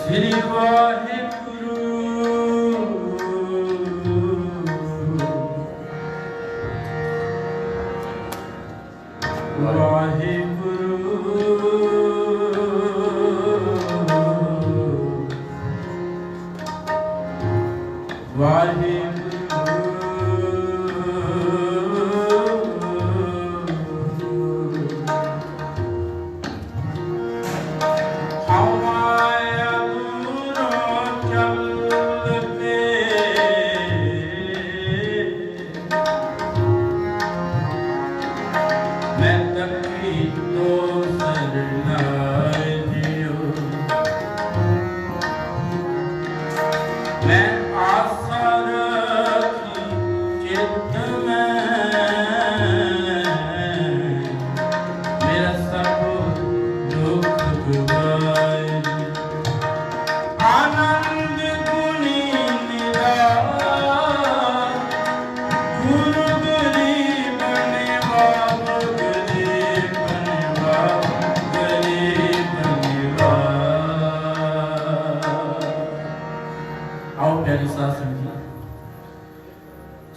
श्री वाहिगुरु वाहिगुरु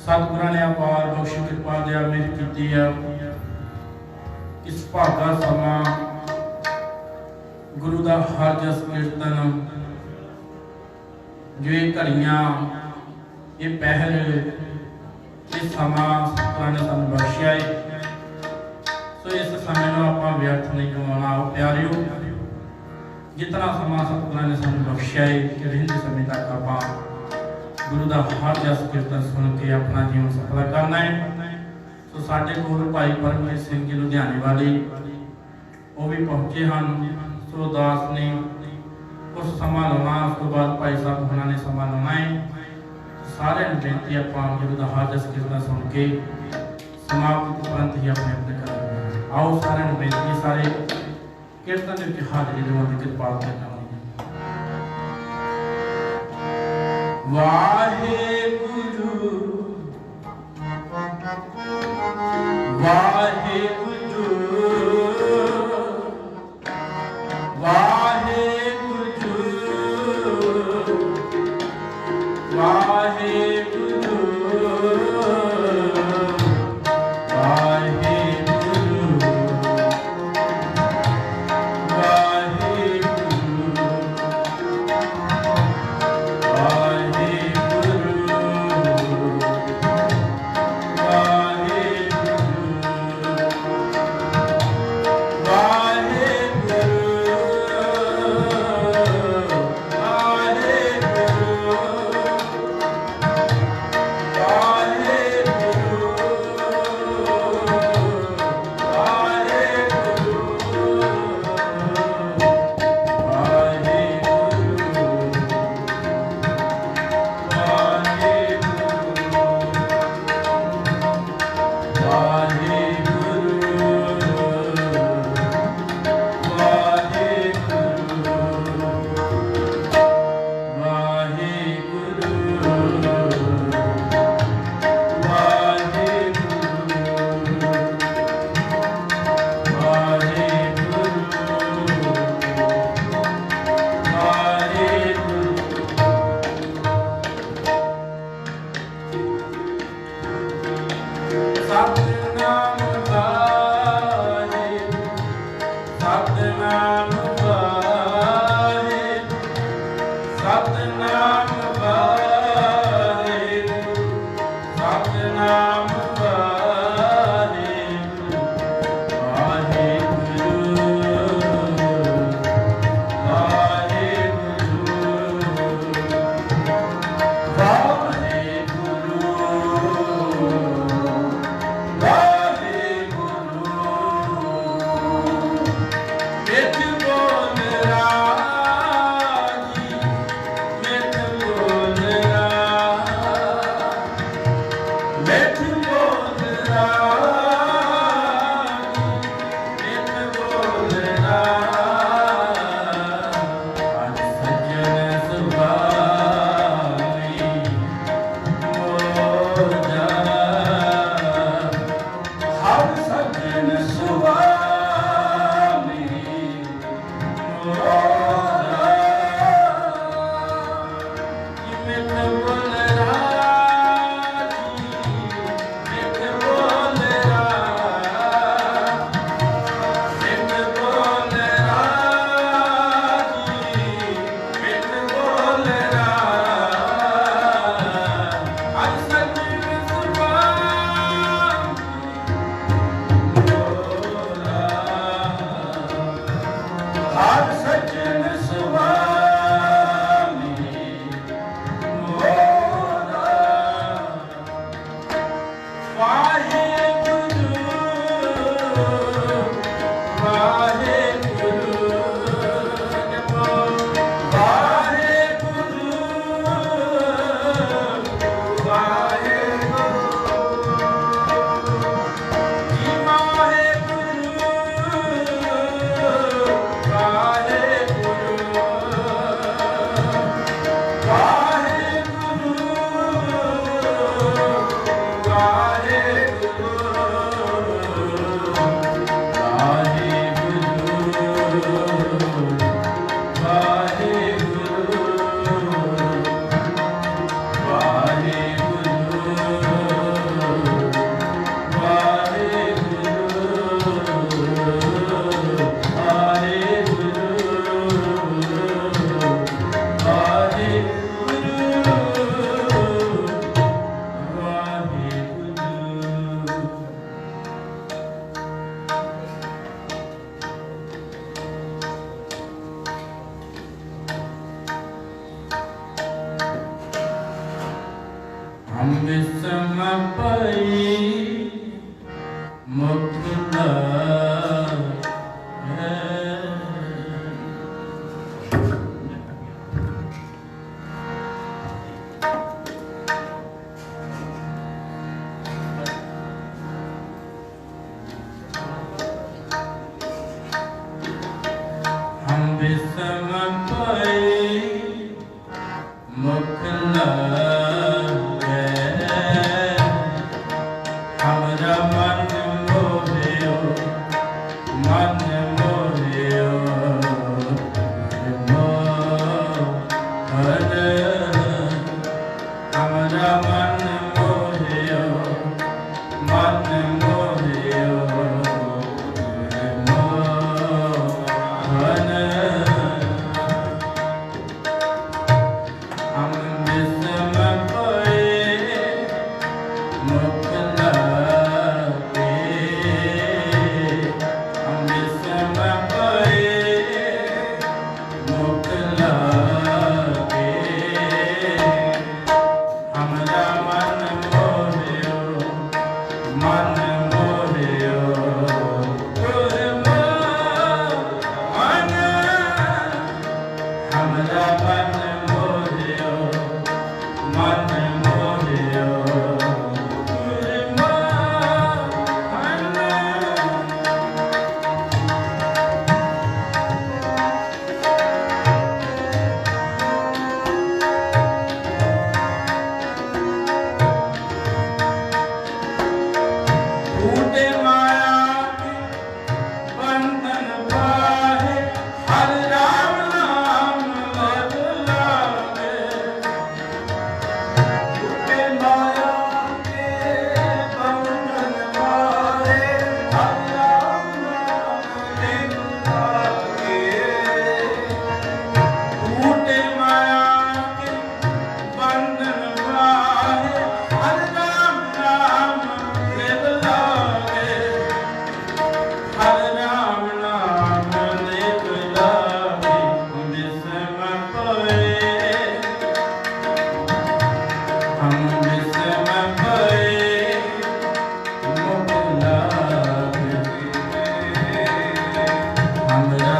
सतगुरां ने अपार बख्श कृपा दया मेहर कीती है। इस भागा समा गुरु का हर जस कीर्तन जो ये घड़ियां ये पहल ये समा सतगुरां ने सानू बख्शिया है। सो इस समय को आपां व्यर्थ नहीं गवाना। प्यारिओ जितना समा सतगुरां ने सानू बख्शिया है कि रहिंदे समय तक आपां गुरु का हर जस कीर्तन सुन के अपना जीवन सफल करना है। सो साडे कोल भाई परमवीर सिंह जी लुधियाने वाले वो भी पहुँचे हैं। सो दास ने कुछ समा लाना, उस तो बाद भाई साहब होना ने समा लाना है। सारे बेनती आपां गुरु का हर जस कीर्तन सुन के समाप्त तुरंत ही अपने अपने घर आओ। सारे बेनती सारे कीर्तन के हाजरी देवां दी कृपा करना। वाहेगुरु वाहेगुरु वाहेगुरु वाहेगुरु वाहेगुरु पई मुख हम विषम पई मुख हमरा मन मोहियो मन मोहियो मोहन हमरा मन मोहियो मन मोहियो मोहन हम विषम पई मुख हमरा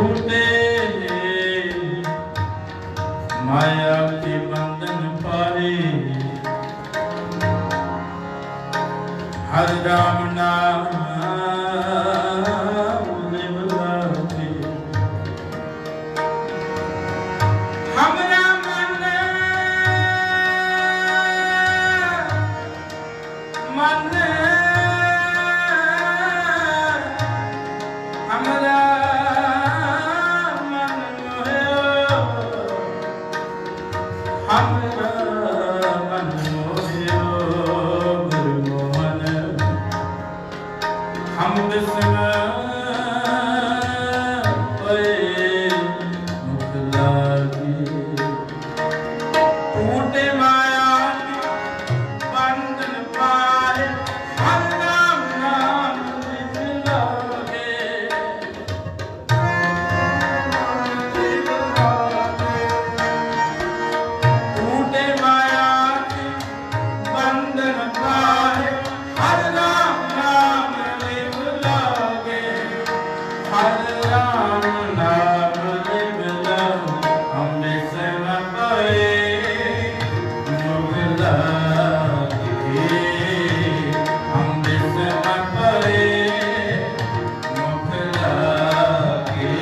टूटे माया के बंधन पाए, हर राम नाम लिव लागे। हमरा मन मन हमरा मन मोहियो, हमरा मन मोहियो गुरमोहन। हम बिस्म पे मुख लागे, टूटे माया बंधन पाए, हर राम नाम लिव लागे। टूटे माया बंधन पाए, हर राम नाम लिव लागे। हर राम नाम लिव लागे, हम बिस्म पे मुख लागे। हम बिस्म पे मुख लागे।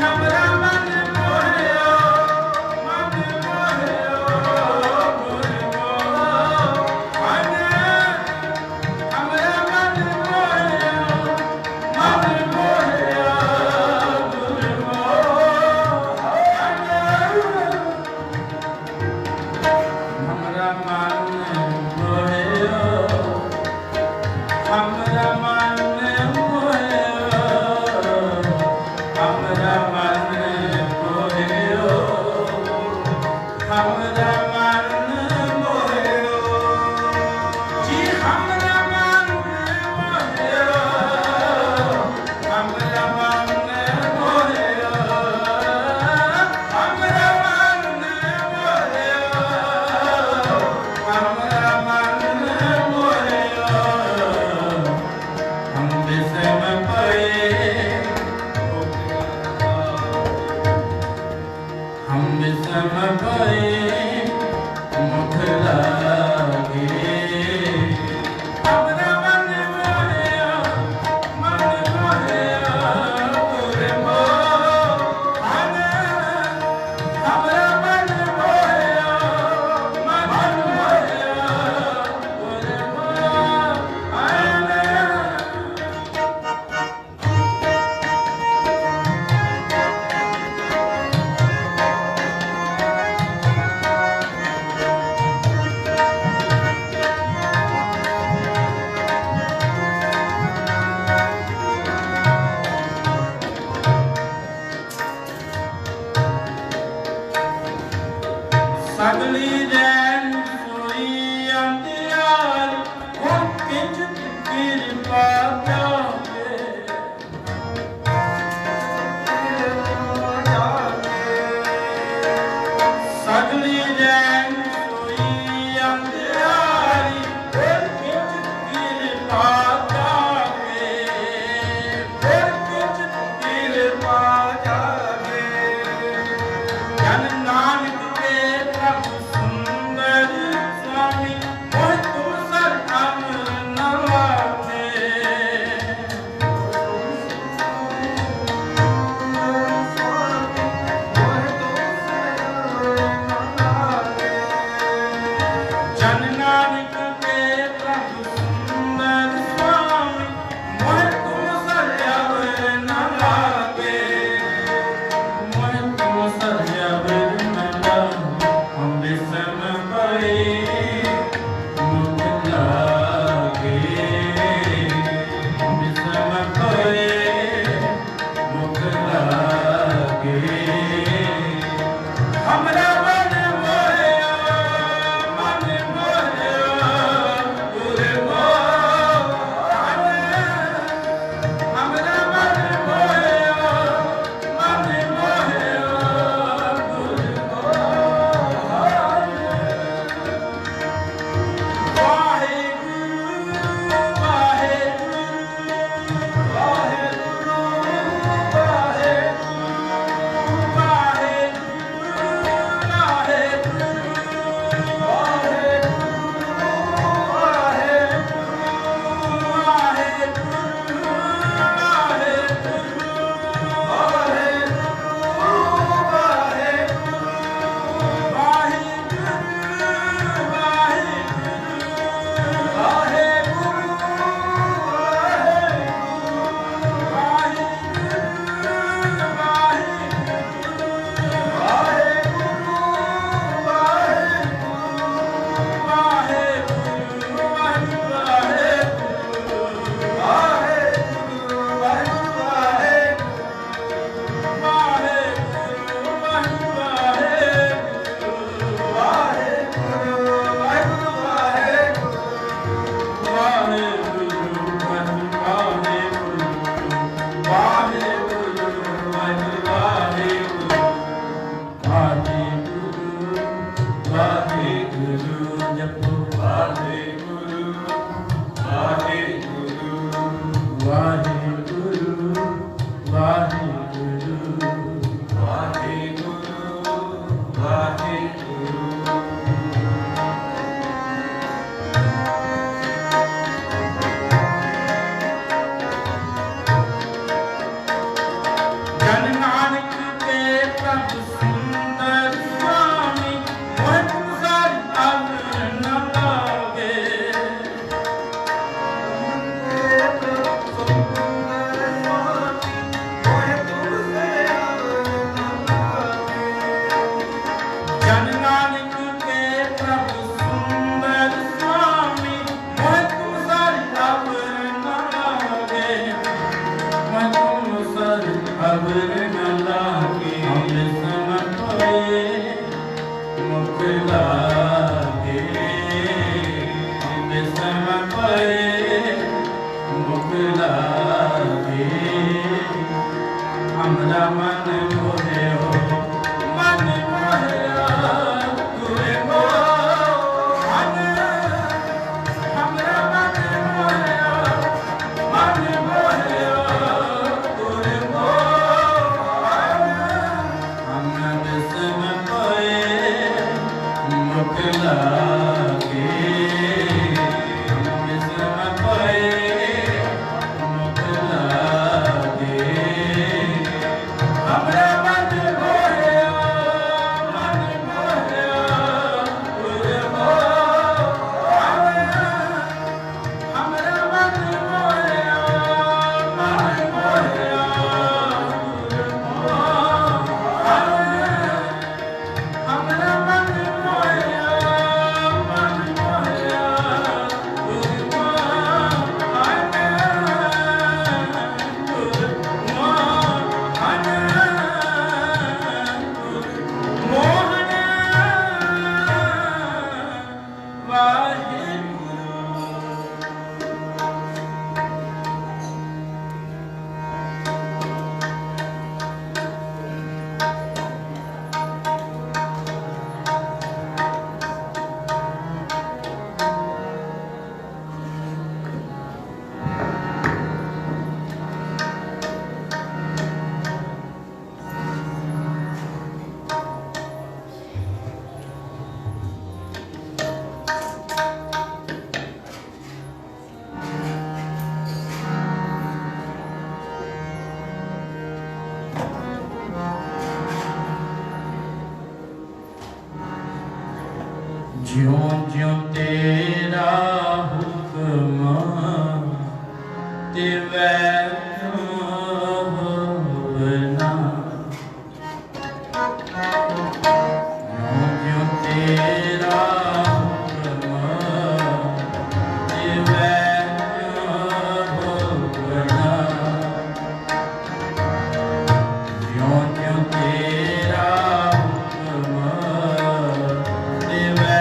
हमरा मन मोहियो, मन मोहियो गुरमोहन। हमरा मन मोहियो, मन मोहियो गुरमोहन। हमरा मन मोहियो, हमरा मन मोहियो, हमरा मन मोहियो, हमरा मन मोहियो जी। हमरा मन मोहियो, हमरा मन मोहियो, हमरा मन मोहियो, हमरा मन मोहियो। हम बिस्म पे हम बिस्म पे मुख लागे। हमरा मन मोहियो, मन मोहियो गुरमोहन। हमरा मन मोहियो, मन मोहियो गुरमोहन। जन नानक के प्रभु सुंदर स्वामी मोह तुम सर अब न लागे। जन नानक के प्रभु सुंदर स्वामी मोह तुम सर अब न लागे। मोह तुम सर अब न लागे। हम समर्पये मुख लागे। हम समर्पये मुख लागे। हमरा मन मोहे हो मन मोहया तुए हो मन। हमरा मन मोहया मन मोहया तुए हो मन। हम समर्पये मुख लागे। हम समर्पये मुख लागे। हमरा मन मोहया मन मोहया तुए हो मन। हमरा मन मोहया मन मोहया तुए हो मन। हमरा मन मोहया मन मोहया तुए हो मन। मोहन वाहिगुरु। ज्यों ज्यों तेरा हुक्म तिवै त्यों होवना। ज्यों ज्यों तेरा हुक्म तिवै त्यों होवना। ज्यों ज्यों तेरा हुक्म तिवै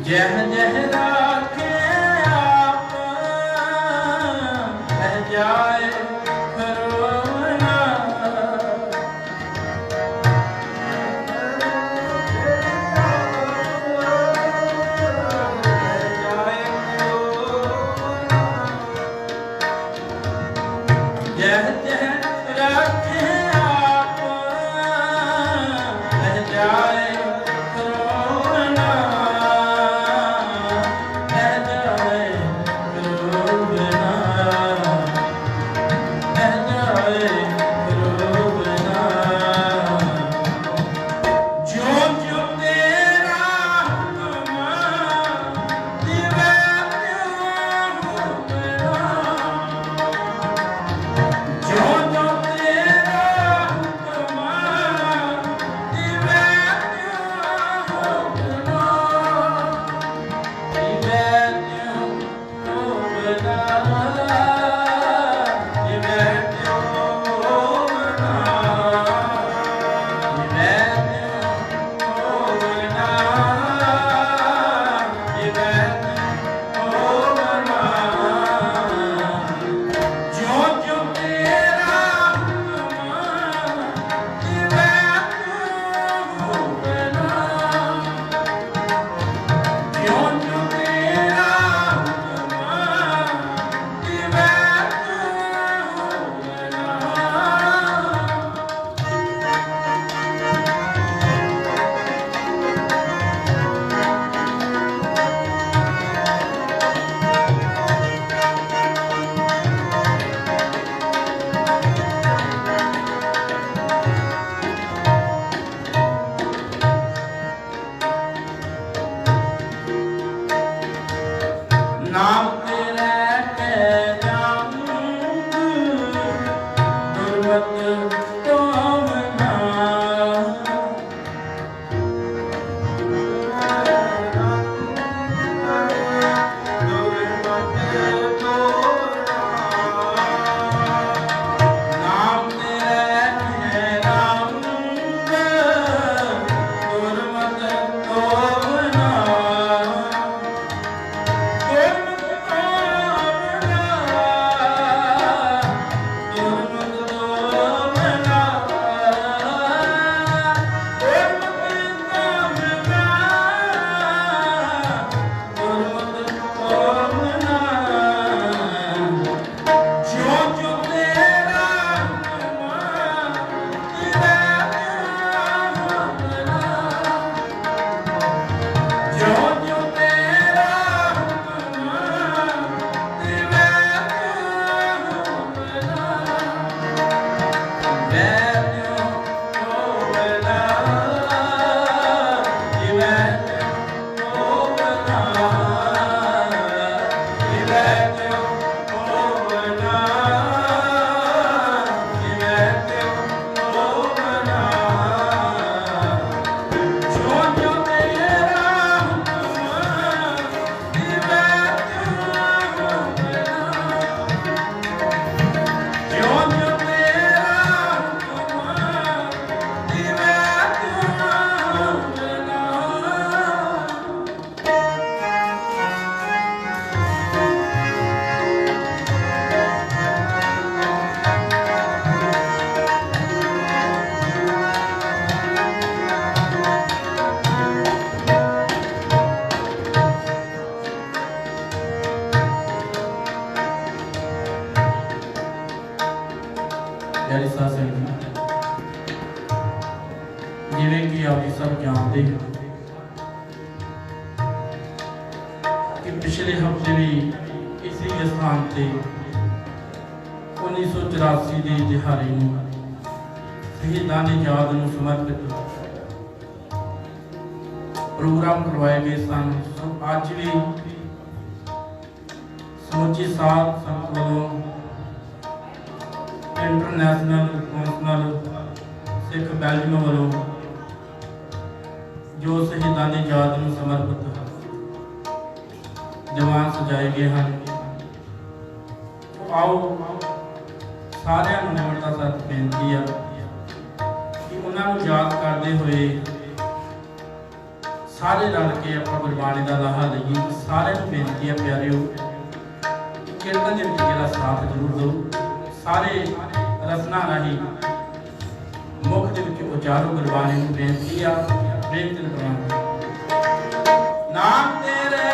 जह जह राखे आप रह जाए खरोना। जह जह राखे आप रह जाए खरोना। जिवें कि आप सब जानते हो कि पिछले हफ्ते भी इसी स्थान से 1984 के दिहाड़े शहीदां दी याद नूं समर्पित प्रोग्राम करवाए गए सन। सो अज भी समुची साध संगत वालों इंटरनेशनल कौंसल सिख बेल्जियम वालों जो शहीदां दी याद नूं समर्पित दीवान सजाए गए हैं। तो आओ सारिਆਂ ਨੂੰ निमरता सत बेनती है कि उन्होंने याद करते हुए सारे रल के आप गुरबाणी का लाहा लईए। सारे बेनती है प्यारिओ कीर्तन के मेरा साथ जरूर दो। सारे रसना राही मुख के उचारो गुरबाणी में बेनती है प्रेम दिन करवाना नाम तेरे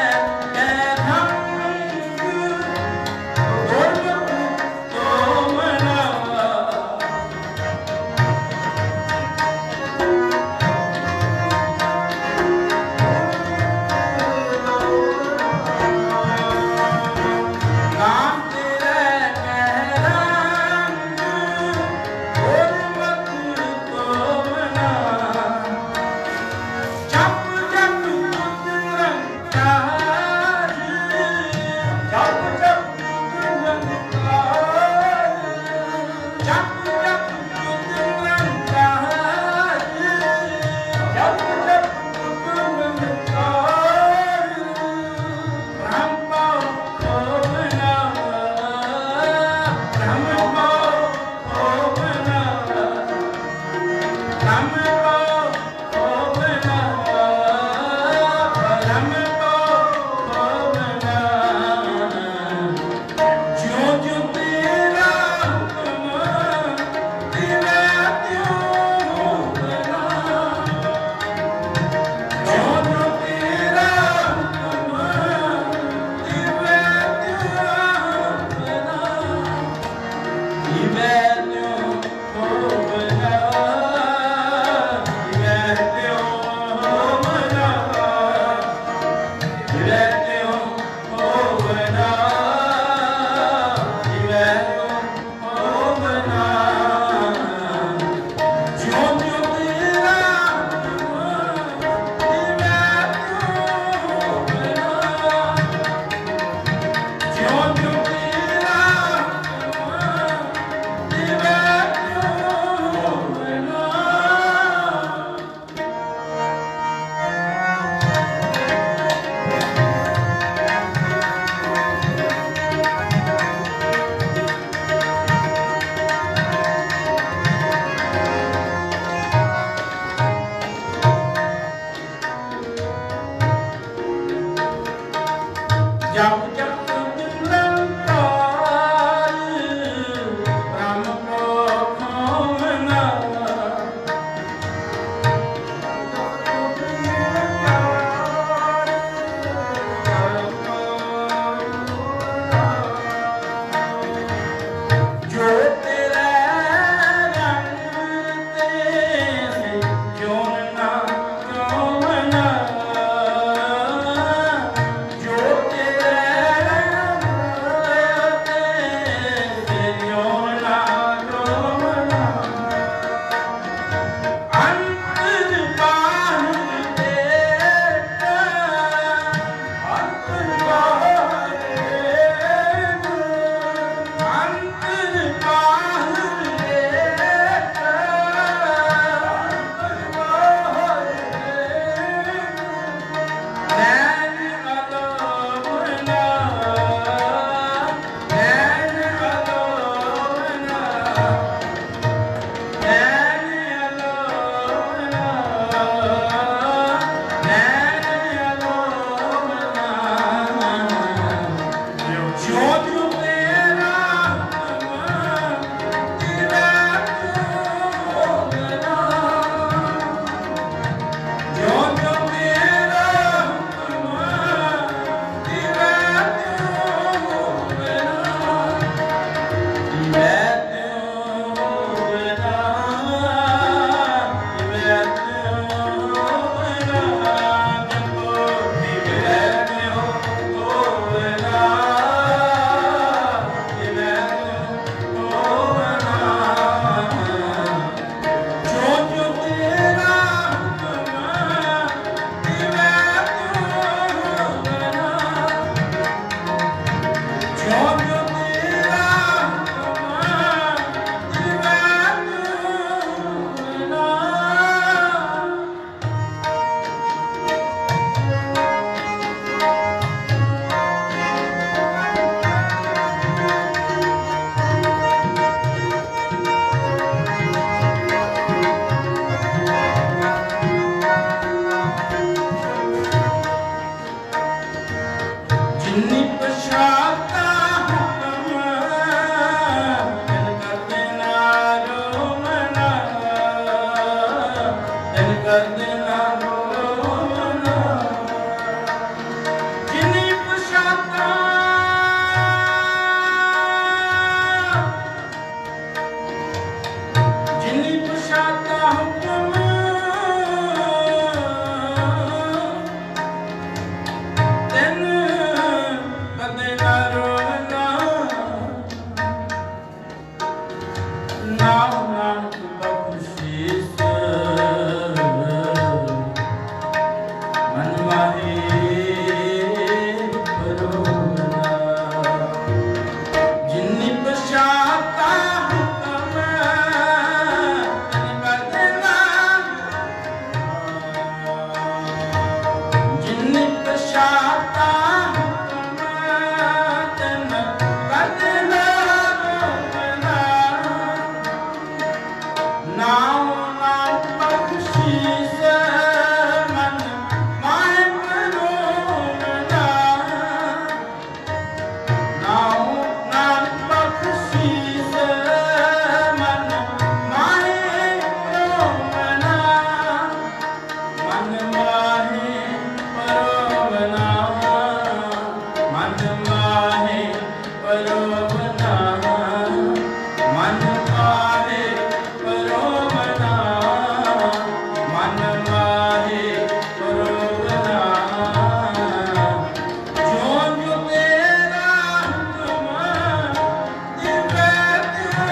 कदे ना रोवना जिनी पशाता हुक्म तेन कदे ना रोवना नाम नानक बख्शीस मन माहे परोवना जिन्नी पशाता हुक्म जिन्नी पशाता नाम नाम बख्शीस मन माहे परोवना नाम नाम बख्शीस मन माहे परोवना मन माहे परोवना मन माहे परोवना मन माहे परोवना मन माहे परोवना जो जो तेरा हुक्म दिवे त्यागना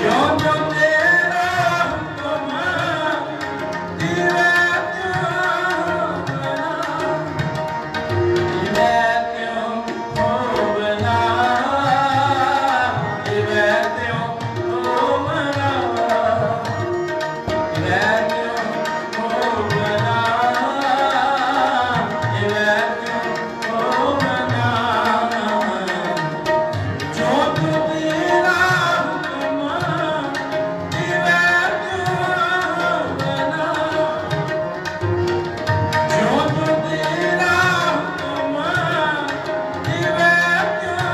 जो जो तेरा हुक्म दिवे त्यागना दिवे त्यों होवना दिवे त्यों होवना दिवे त्यों होवना दिवे त्यों होवना जो जो तेरा हुक्म दिवे त्यागना जो जो तेरा हुक्म दिवे त्यागना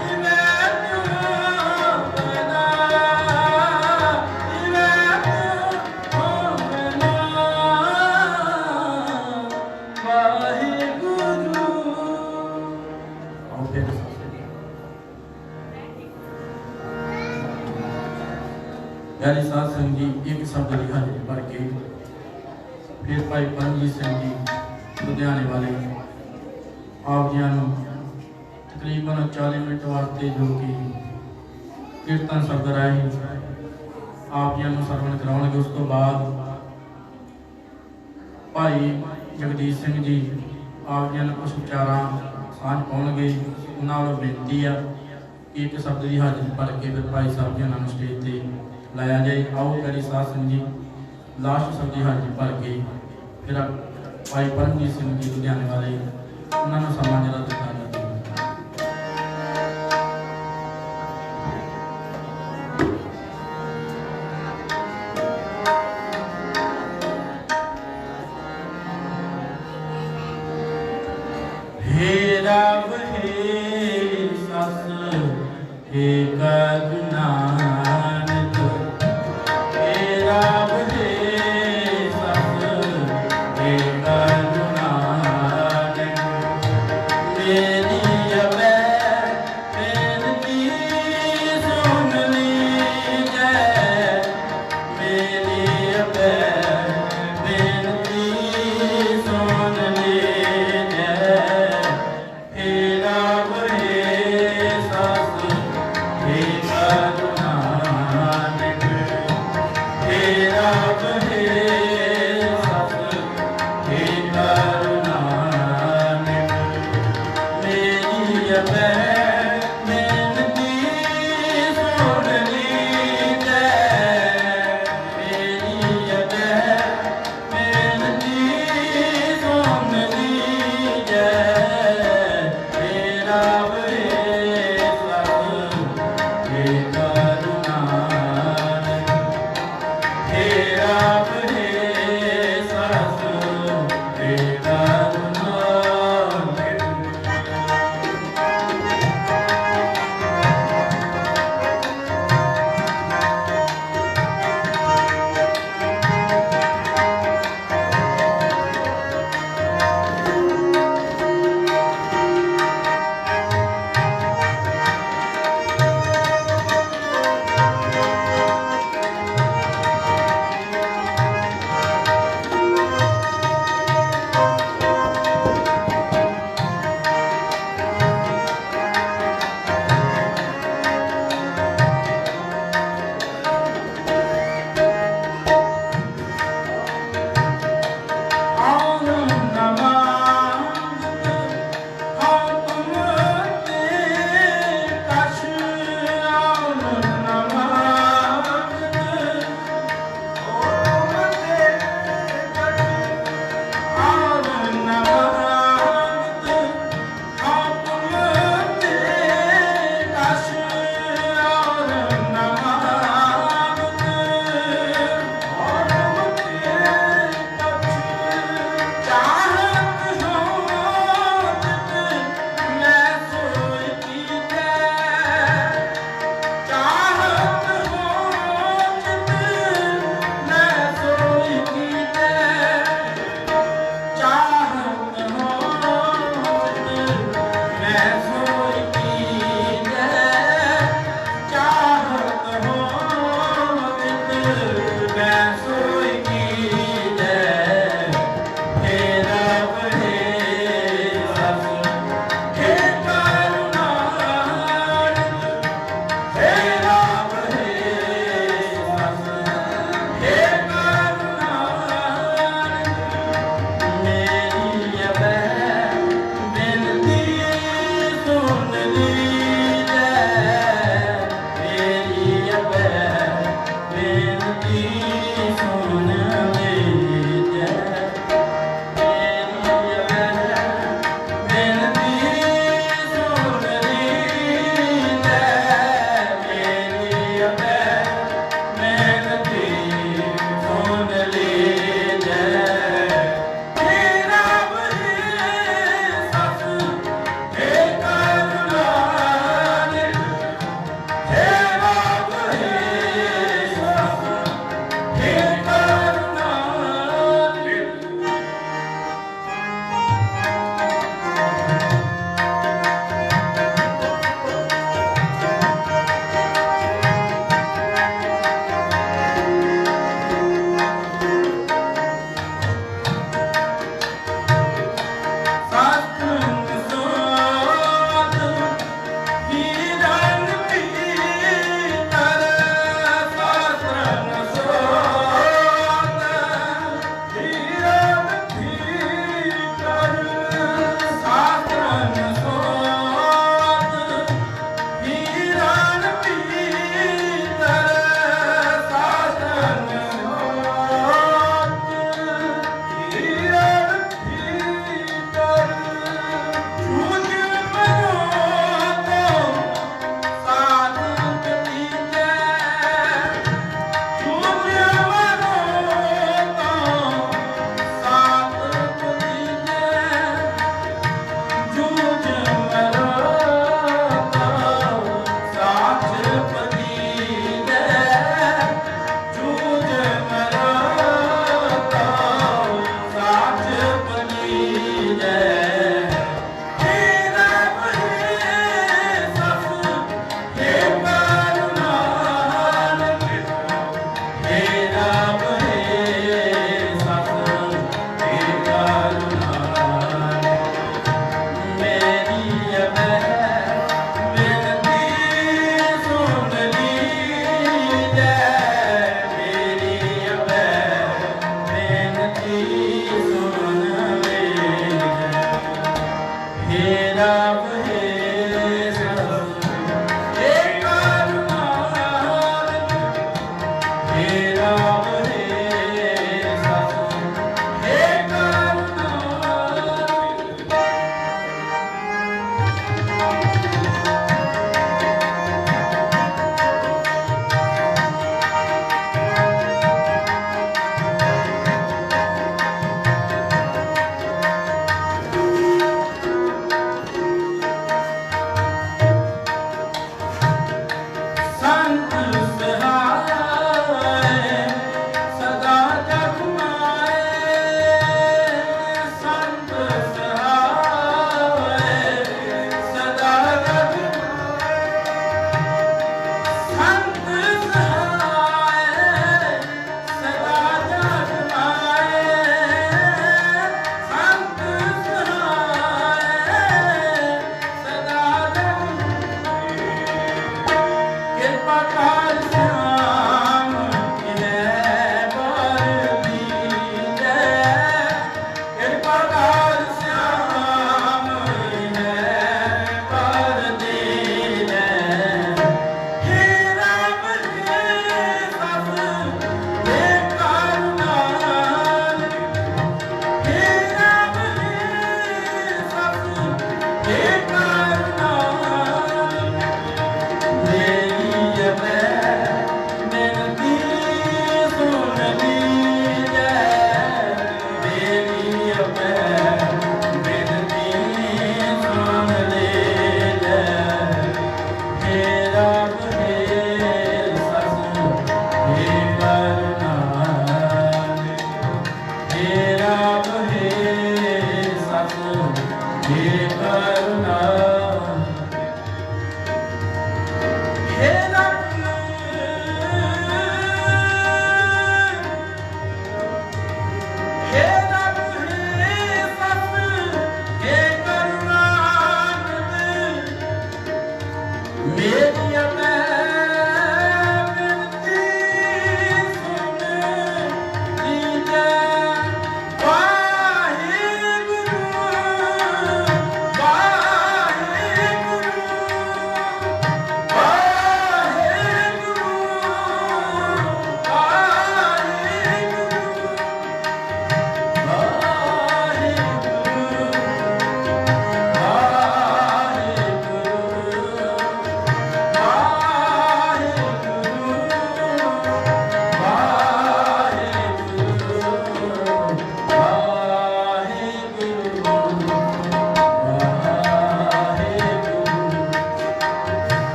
दिवे त्यागना दिवे त्यागना वाहिगुरु आओ फिर प्यारे साध संग जी एक शब्द की हाजिरी पढ़ के फिर भाई परमजीत सिंह जी लुधियाने वाले आप जी तकरीबन 40 मिनट वास्ते जो कि कीर्तन शब्द राही आप जी सरवण कराउणगे। उस तो बाद भाई जगदीश सिंह जी आप जी कुछ विचारा साझ पाउणगे। उन्हां वालों बेनती आ कि एक शब्द की हाजिरी पढ़ के फिर भाई साहब जी स्टेज पर लाया जाए। आओ प्यारे साध संग जी लास्ट शब्द की हाजिरी पढ़ के फिर भाई परमजीत सिंह जी लुधियाने वाले उन्होंने समा जरा दिता जाता हे राव हे सस हे करुणानिध हे राव हे सस हे करुणानिध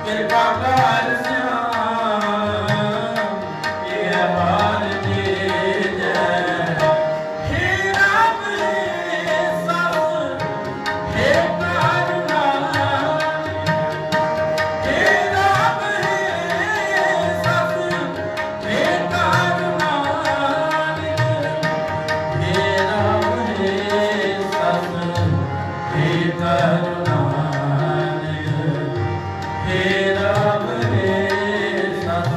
कृपा कर श्याम ये बार दे जय। हे राम हे सत हे करुणा, हे राम हे सत हे करुणा, हे राम हे सत हे करुणा, हे राम हे सत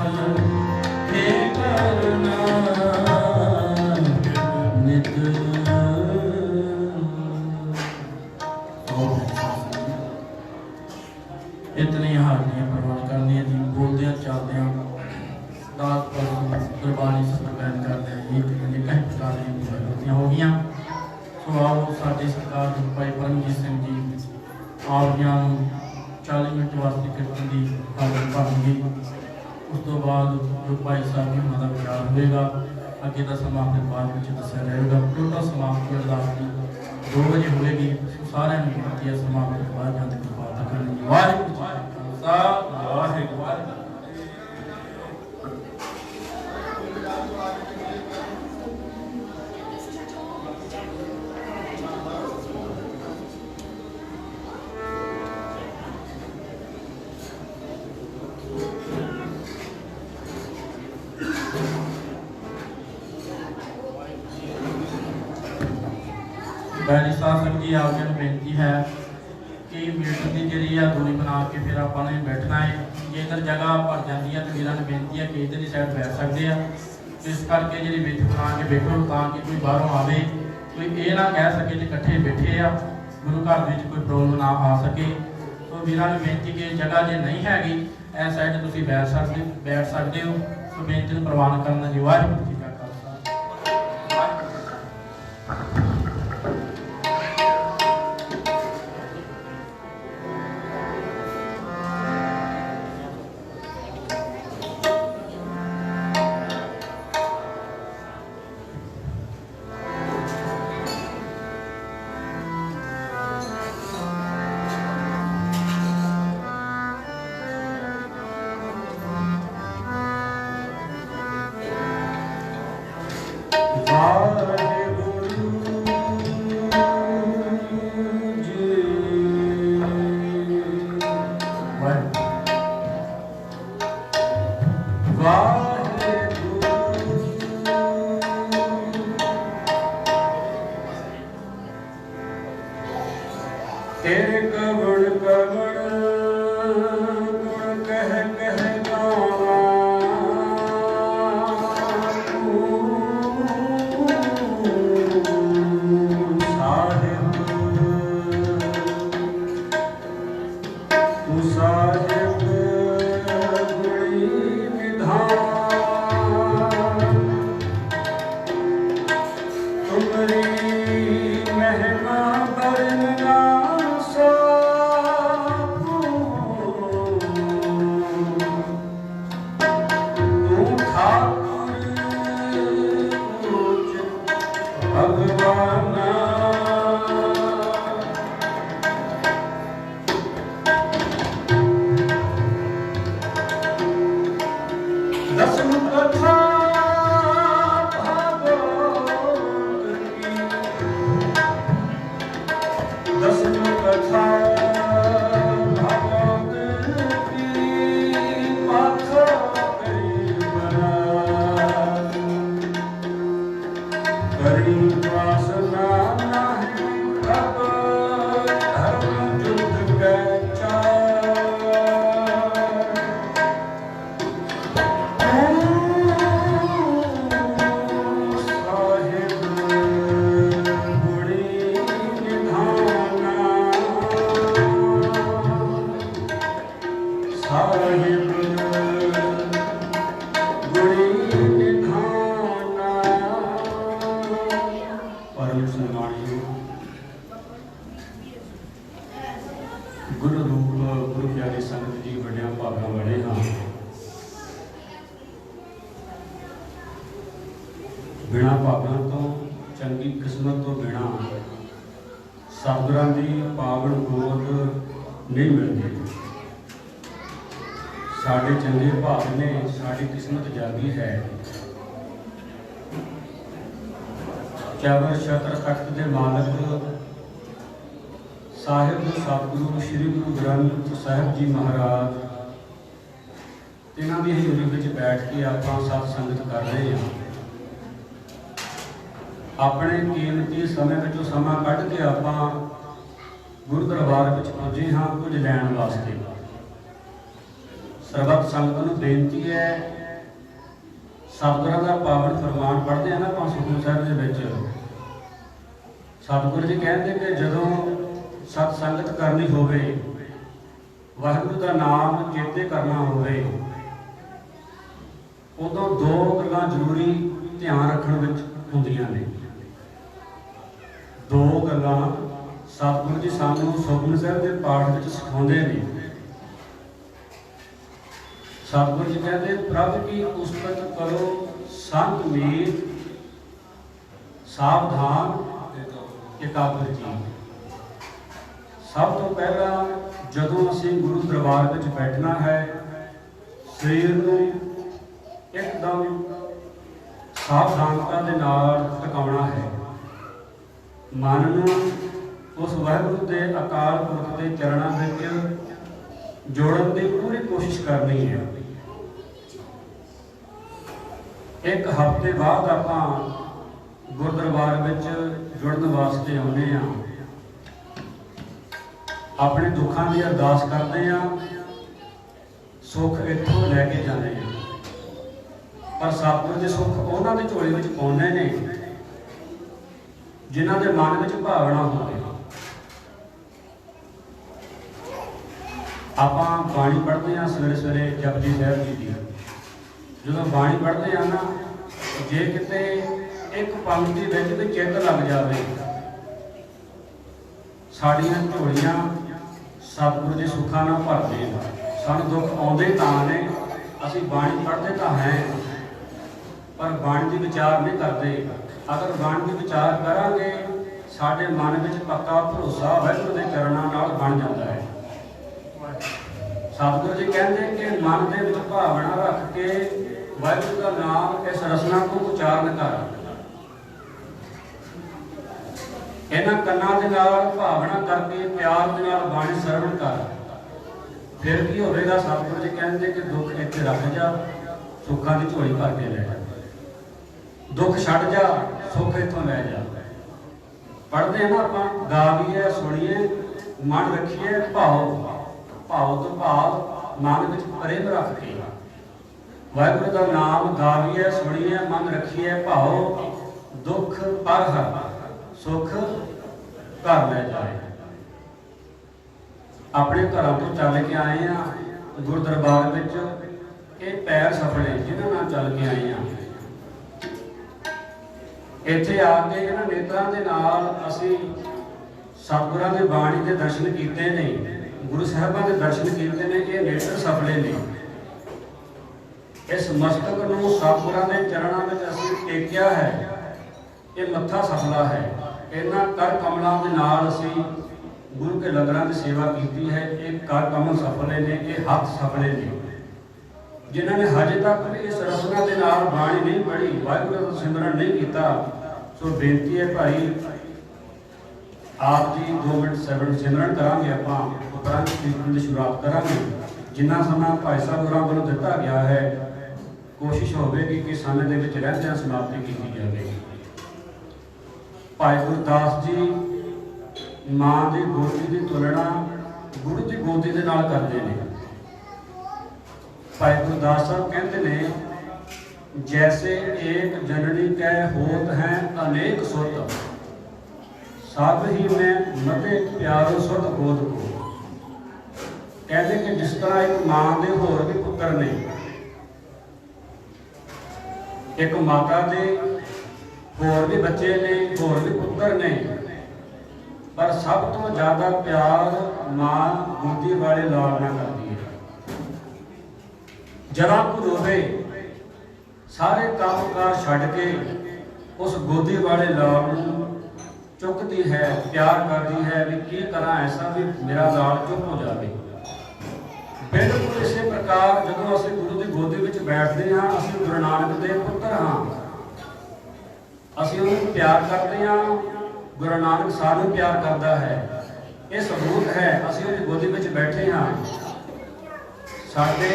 हे करुणा नित। इतनी हारनियां प्रवान करनियां जी, बोलदे चलदे दास गुरबाणी सतबैन करदे ये कई प्रकार दी गलतियां हो गईयां। सो आओ साडे सरकार भाई परमजीत सिंह जी आप जी 40 मिनट वास्ते कीर्तन की हाजर बनगी। उस तो बाद जो भाई साहब जी उन्होंने विचार होएगा, अगे का समा अपने बाद में दसिया जाएगा। टोटल समाप्ति अरदास की 2 बजे होएगी। सारे बेनती है समाप्ति के बाद जाने की बात करने की। वाहिगुरू जी का खालसा वाहिगुरू। बैरी शासक जी आपने बेनती है कि मीटिंग की जी दूरी बना के फिर आपने बैठना है। जे इधर जगह भर जाती है तो वीर ने बेनती है कि इधरली साइड बैठ सकते हैं। इस करके जी बिठ बना के बैठो ताकि कोई बाहरों आवे कोई ये ना कह सके कि इकट्ठे बैठे आ, गुरु घर में कोई प्रॉब्लम ना आ सके। तो वीर ने बेनती कि जगह जो नहीं हैगी इस साइड तुम बैठ सकते हो। तो बेनती प्रवान करना जी। वाहिगुरू जी का खालसा। तेरे कवड़ कवड़ गुण कह कह गावा, तू साहिब गुणी विधान, तुम्हारी महिमा वर्णना गुरु रूप गुरु प्यारी संगत जी बड़िया भागा बड़े हाँ बिना भागा तो चंगी किस्मत तो बिना सतगुरां दी पावन गोद नहीं मिलती। साढ़े चंगे भाग ने, साड़ी किस्मत जागी है। चैवर छत्र तख्त के मालक साहिब सतगुरु श्री गुरु ग्रंथ साहिब जी महाराज, तिन्हां दी हजूरी विच बैठ के आपां सत संगत कर रहे हैं। अपने कीमती समय विचों समा कढ के आपां गुरु दरबार विच पुजे हाँ कुछ लैण वास्ते। सरबत संगत नूं बेनती है, सतगुरां दा पावन फरमान पढ़दे हैं ना आपां सुखमनी साहिब दे विच। सतगुरु जी कहते कि जदों सत संगत करनी होवे, वाहिगुरू दा नाम चेते करना होवे, उदों दो गल्लां जरूरी ध्यान रखण विच हुंदियां ने। दो गल्लां सतगुरु जी सानूं सुखमनी साहिब के पाठ विच सिखाउंदे ने। सतगुरु जी कहते प्रभु की उस्तत करो संत मीत, सावधान एकाग्र जी। सब तो पहला जदों असीं गुरु दरबार विच बैठना है, शरीर नूं एकदम सावधानता दे नाल टिकाउणा है। मन नूं उस वाहिगुरू के अकाल पुरख के चरणों में जोड़न की पूरी कोशिश करनी है। एक हफ्ते बाद आपां गुरदरबार में जुड़न वास्ते आउंदे हां, अपने दुखों की अरदास करते हैं, सुख इत्थों लैके जाते हैं। पर सतगुरु के सुख उन्होंने झोली में पाने ने जिन्हों के मन में भावना होवे। आपां बाणी पढ़ते हैं सवेरे सवेरे जपजी साहिब जी की। जो बाणी पढ़ते हैं ना, जे किते एक पंक्ति विच भी चित्त लग जाए, साड़ियां झोलियां सतगुरु के सुखा नाल भरते हैं। सानूं दुख आउंदे तां ने, असीं बाणी पढ़ते तो हैं पर बाणी की विचार नहीं करते। अगर बाणी की विचार करांगे, साडे मन में पक्का भरोसा वाहिगुरू के चरणों नाल बन जाता है। सतगुरु जी कहते कि मन के विच भावना रख के वाहिगुरू का नाम इस रसना को उचारण कर। इन्हां कन्नां दे नाल भावना करके प्यार दे नाल बाणी सरवण कर, फिर की होवेगा। सतगुरु जी कहते कि दुख इत्थे रख जा, सुखां दी झोली भर के ले जा। दुख छड्ड जा, सुख इत्थों लै जा। पढ़ते हैं ना आपां, गावीए सुणीए मन रखिए भाव, भाव तो भाव मन विच प्रेम रख के। वाहिगुरू का नाम गावीए सुणीए मन रखिए भाव, दुख पर हर सुख घर लै जाए। अपने घरों तो चल के आए हैं गुरु दरबार में, ये पैर सफले जिन्होंने नाल चल के आए हैं। इत्थे आके इन्हां नेत्रां दे नाल असीं सतगुरां दी बाणी के दर्शन कीते ने, गुरु साहिबां के दर्शन कीते ने। ये नेत्र सफले ने। इस मस्तक नूं सतगुरां दे चरणों में असीं टेकिया है, ये मत्था सफला है। इन्हां कर कमलों के नाल असीं गुरु के लंगरां की सेवा की है। ये कर कमल सफले ने, ये हथ सफले ने। जिन्होंने हजे तक भी इस रसना के नाल बाणी नहीं पढ़ी, वाहिगुरू का सिमरन नहीं किया, सो बेनती है भाई आप जी 2 मिनट सिमरन करांगे। आपां उपरंत कीर्तन की शुरुआत करांगे। जिन्ना समय भाई साहब होरां वल्लों दिता गया है, कोशिश होगी कि समय के विच रहंदिआं समाप्ति की जाएगी। भाई गुरदास जी मां की गोदी की तुलना गुरु की गोदी के नाल करते हैं। भाई गुरदास साहब कहते ने, जैसे एक जननी कह होत हैं अनेक सुत, सब ही में मते प्यारो सुत गोद को। कहते कि जिस तरह एक मां के होर भी पुत्र ने, एक माता के होर भी बच्चे ने, होर भी पुत्र ने, पर सब तो ज़्यादा प्यार मां गोदी वाले लाल नाल करती है। जरा को रोवे, सारे काम कार छड्ड के उस गोदी वाले लाल नूं चुकती है, प्यार करती है। भी की करा ऐसा भी मेरा लाल चुप हो जाए। ਬਿਲਕੁਲ ਇਸੇ ਪ੍ਰਕਾਰ ਜਦੋਂ ਅਸੀਂ ਗੁਰੂ ਦੀ ਗੋਦੀ ਵਿੱਚ ਬੈਠਦੇ ਹਾਂ, ਅਸੀਂ ਗੁਰੂ ਨਾਨਕ ਦੇ ਪੁੱਤਰ ਹਾਂ। ਅਸੀਂ ਉਹਨੂੰ ਪਿਆਰ ਕਰਦੇ ਹਾਂ, ਗੁਰੂ ਨਾਨਕ ਸਾਨੂੰ ਪਿਆਰ ਕਰਦਾ ਹੈ। ਇਹ ਸਬੂਤ ਹੈ, ਅਸੀਂ ਉਹਦੀ ਗੋਦੀ ਵਿੱਚ ਬੈਠੇ ਹਾਂ। ਸਾਡੇ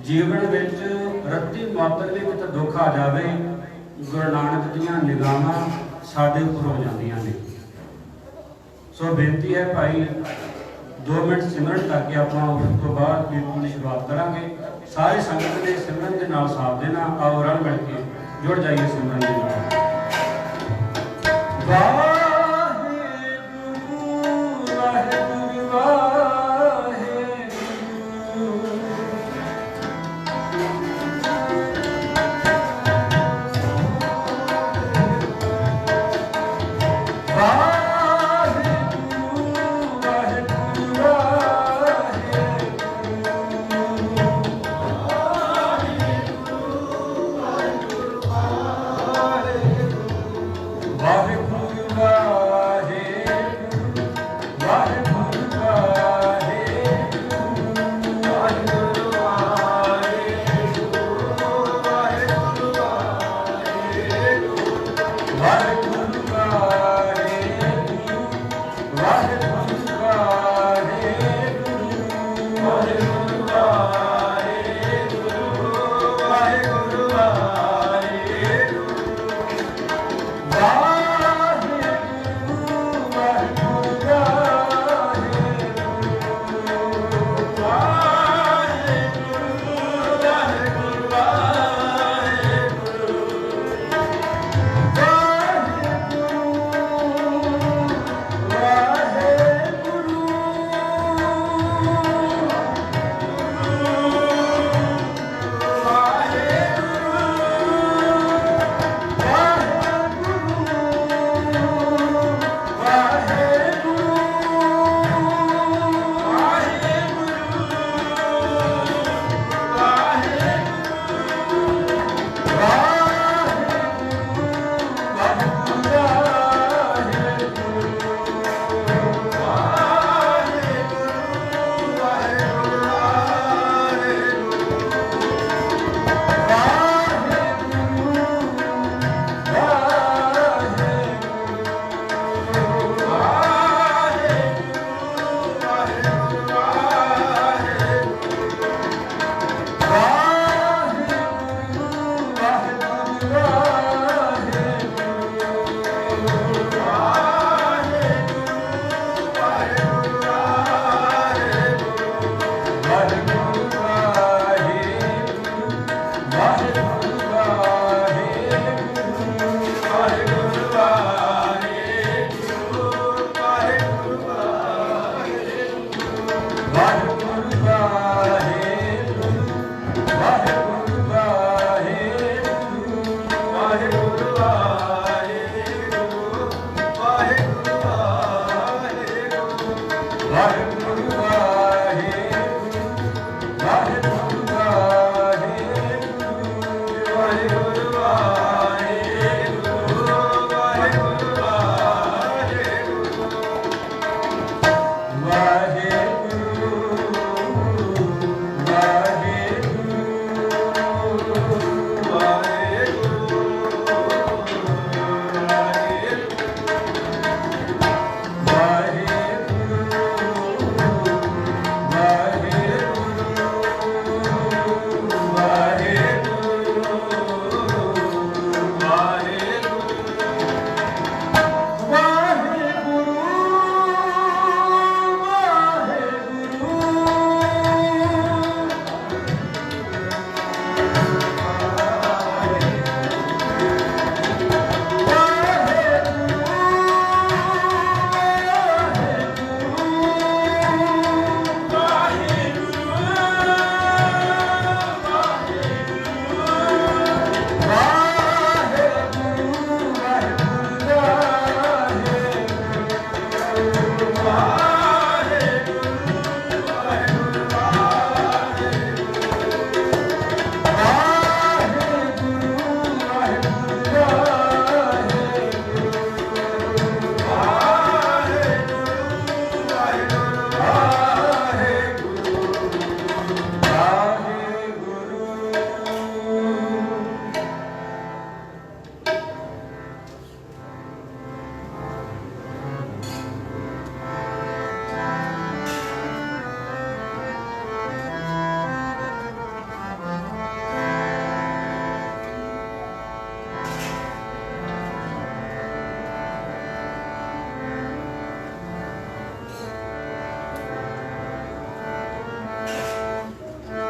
ਜੀਵਨ ਵਿੱਚ ਰੱਤੀ ਮਾਤਰ ਵੀ ਕਿਤੇ ਦੁੱਖ ਆ ਜਾਵੇ, ਗੁਰੂ ਨਾਨਕ ਦੀਆਂ ਨਿਗਾਹਾਂ ਸਾਡੇ ਉੱਪਰ ਹੋ ਜਾਂਦੀਆਂ ਨੇ। ਸੋ ਬੇਨਤੀ ਹੈ ਭਾਈ, 2 ਮਿੰਟ ਸਿਮਰਨ ਕਰਕੇ ਆਪਾਂ ਉਸ ਤੋਂ ਬਾਅਦ ਕੀਰਤਨ ਦੀ ਸ਼ੁਰੂਆਤ ਕਰਾਂਗੇ। ਸਾਰੇ ਸੰਗਤ ਦੇ ਸਿਮਰਨ ਦੇ ਨਾਲ ਸਾਥ ਦੇਣਾ। ਆਓ ਰਲ ਮਿਲ ਕੇ ਜੁੜ ਜਾਈਏ ਸਿਮਰਨ ਦੇ ਨਾਲ। ਵਾਹਿਗੁਰੂ ਵਾਹਿਗੁਰੂ ਵਾਹਿਗੁਰੂ, ਵਾਹਿਗੁਰੂ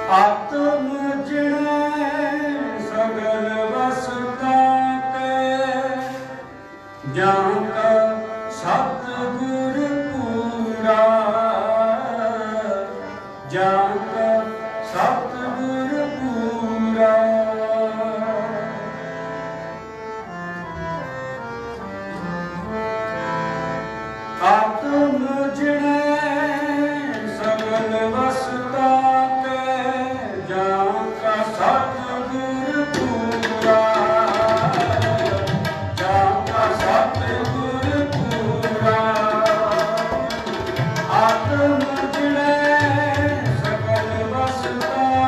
ਆਤਮ ਜਿਣੈ ਸਗਲ ਵਸਤਾ ਕੈ ਜਾਂ ਕਾ ਸਤਿਗੁਰ ਪੂਰਾ ਜਾਂ ਕਾ ਸਤਿਗੁਰ ਪੂਰਾ ਆਤਮ ਜਿਣੈ ਸਗਲ ਵਸਤਾ ਕੈ ਜਾਂ ਕਾ ਸਤਿਗੁਰ ਪੂਰਾ ਜਾਂ ਕਾ ਸਤਿਗੁਰ ਪੂਰਾ ਆਤਮ ਜਿਣੈ ਸਗਲ ਵਸਤਾ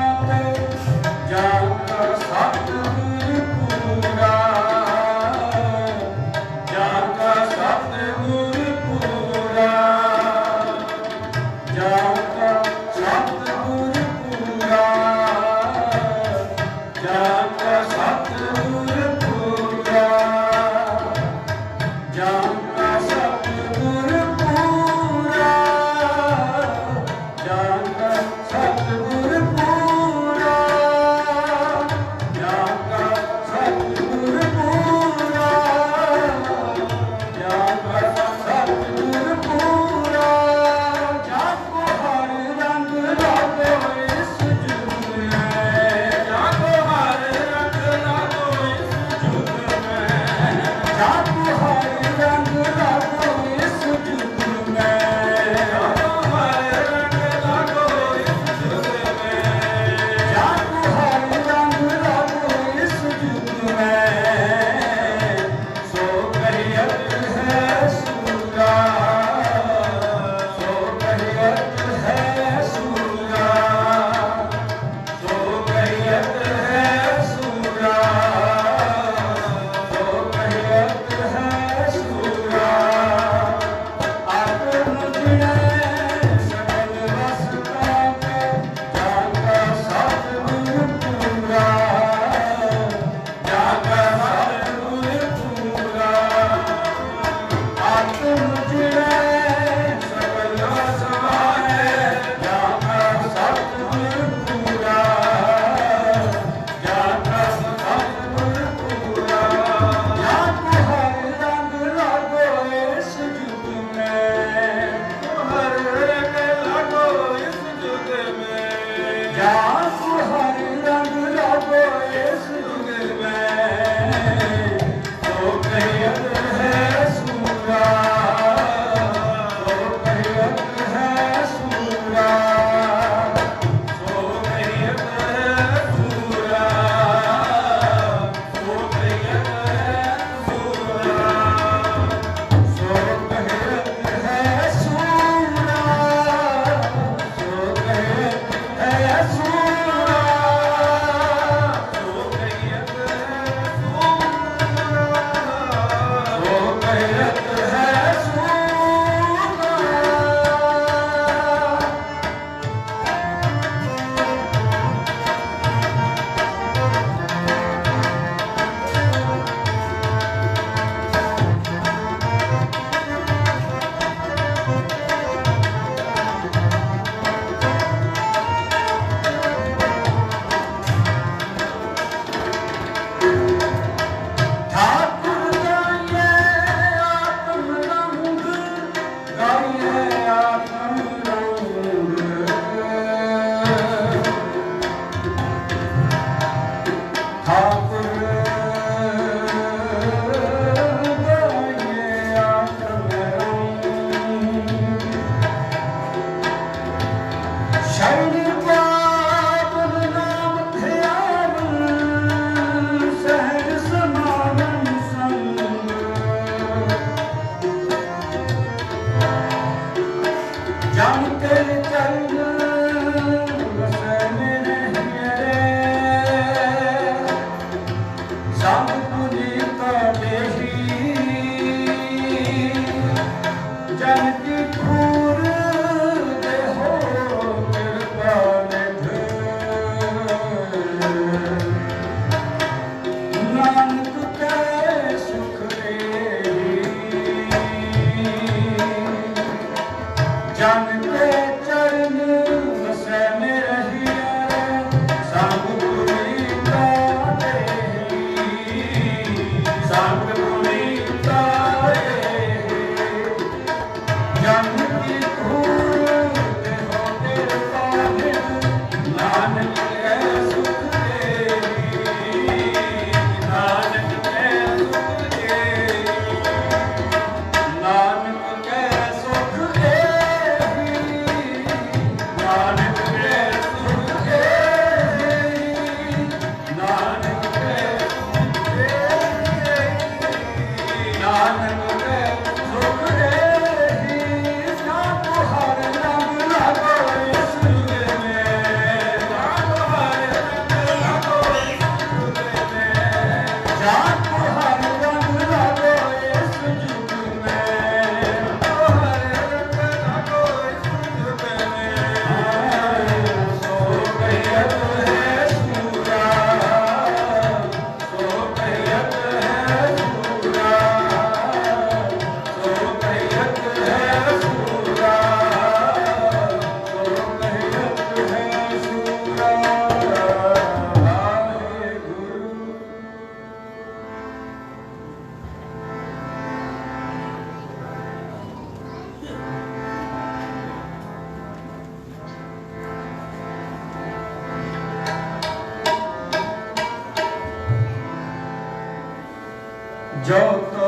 जो तो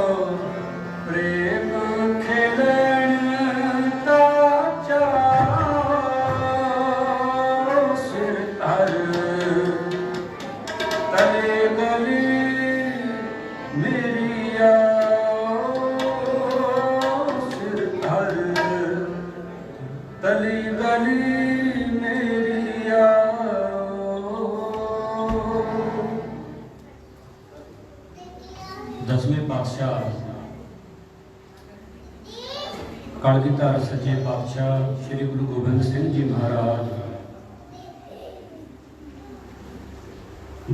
प्रेम खेलन का चाओ सिर धर तले गली मेरी आओ सिर धर तली गली मेरी आओ। 10वें पातशाह कलगीधर सच्चे पातशाह श्री गुरु गोबिंद सिंह जी महाराज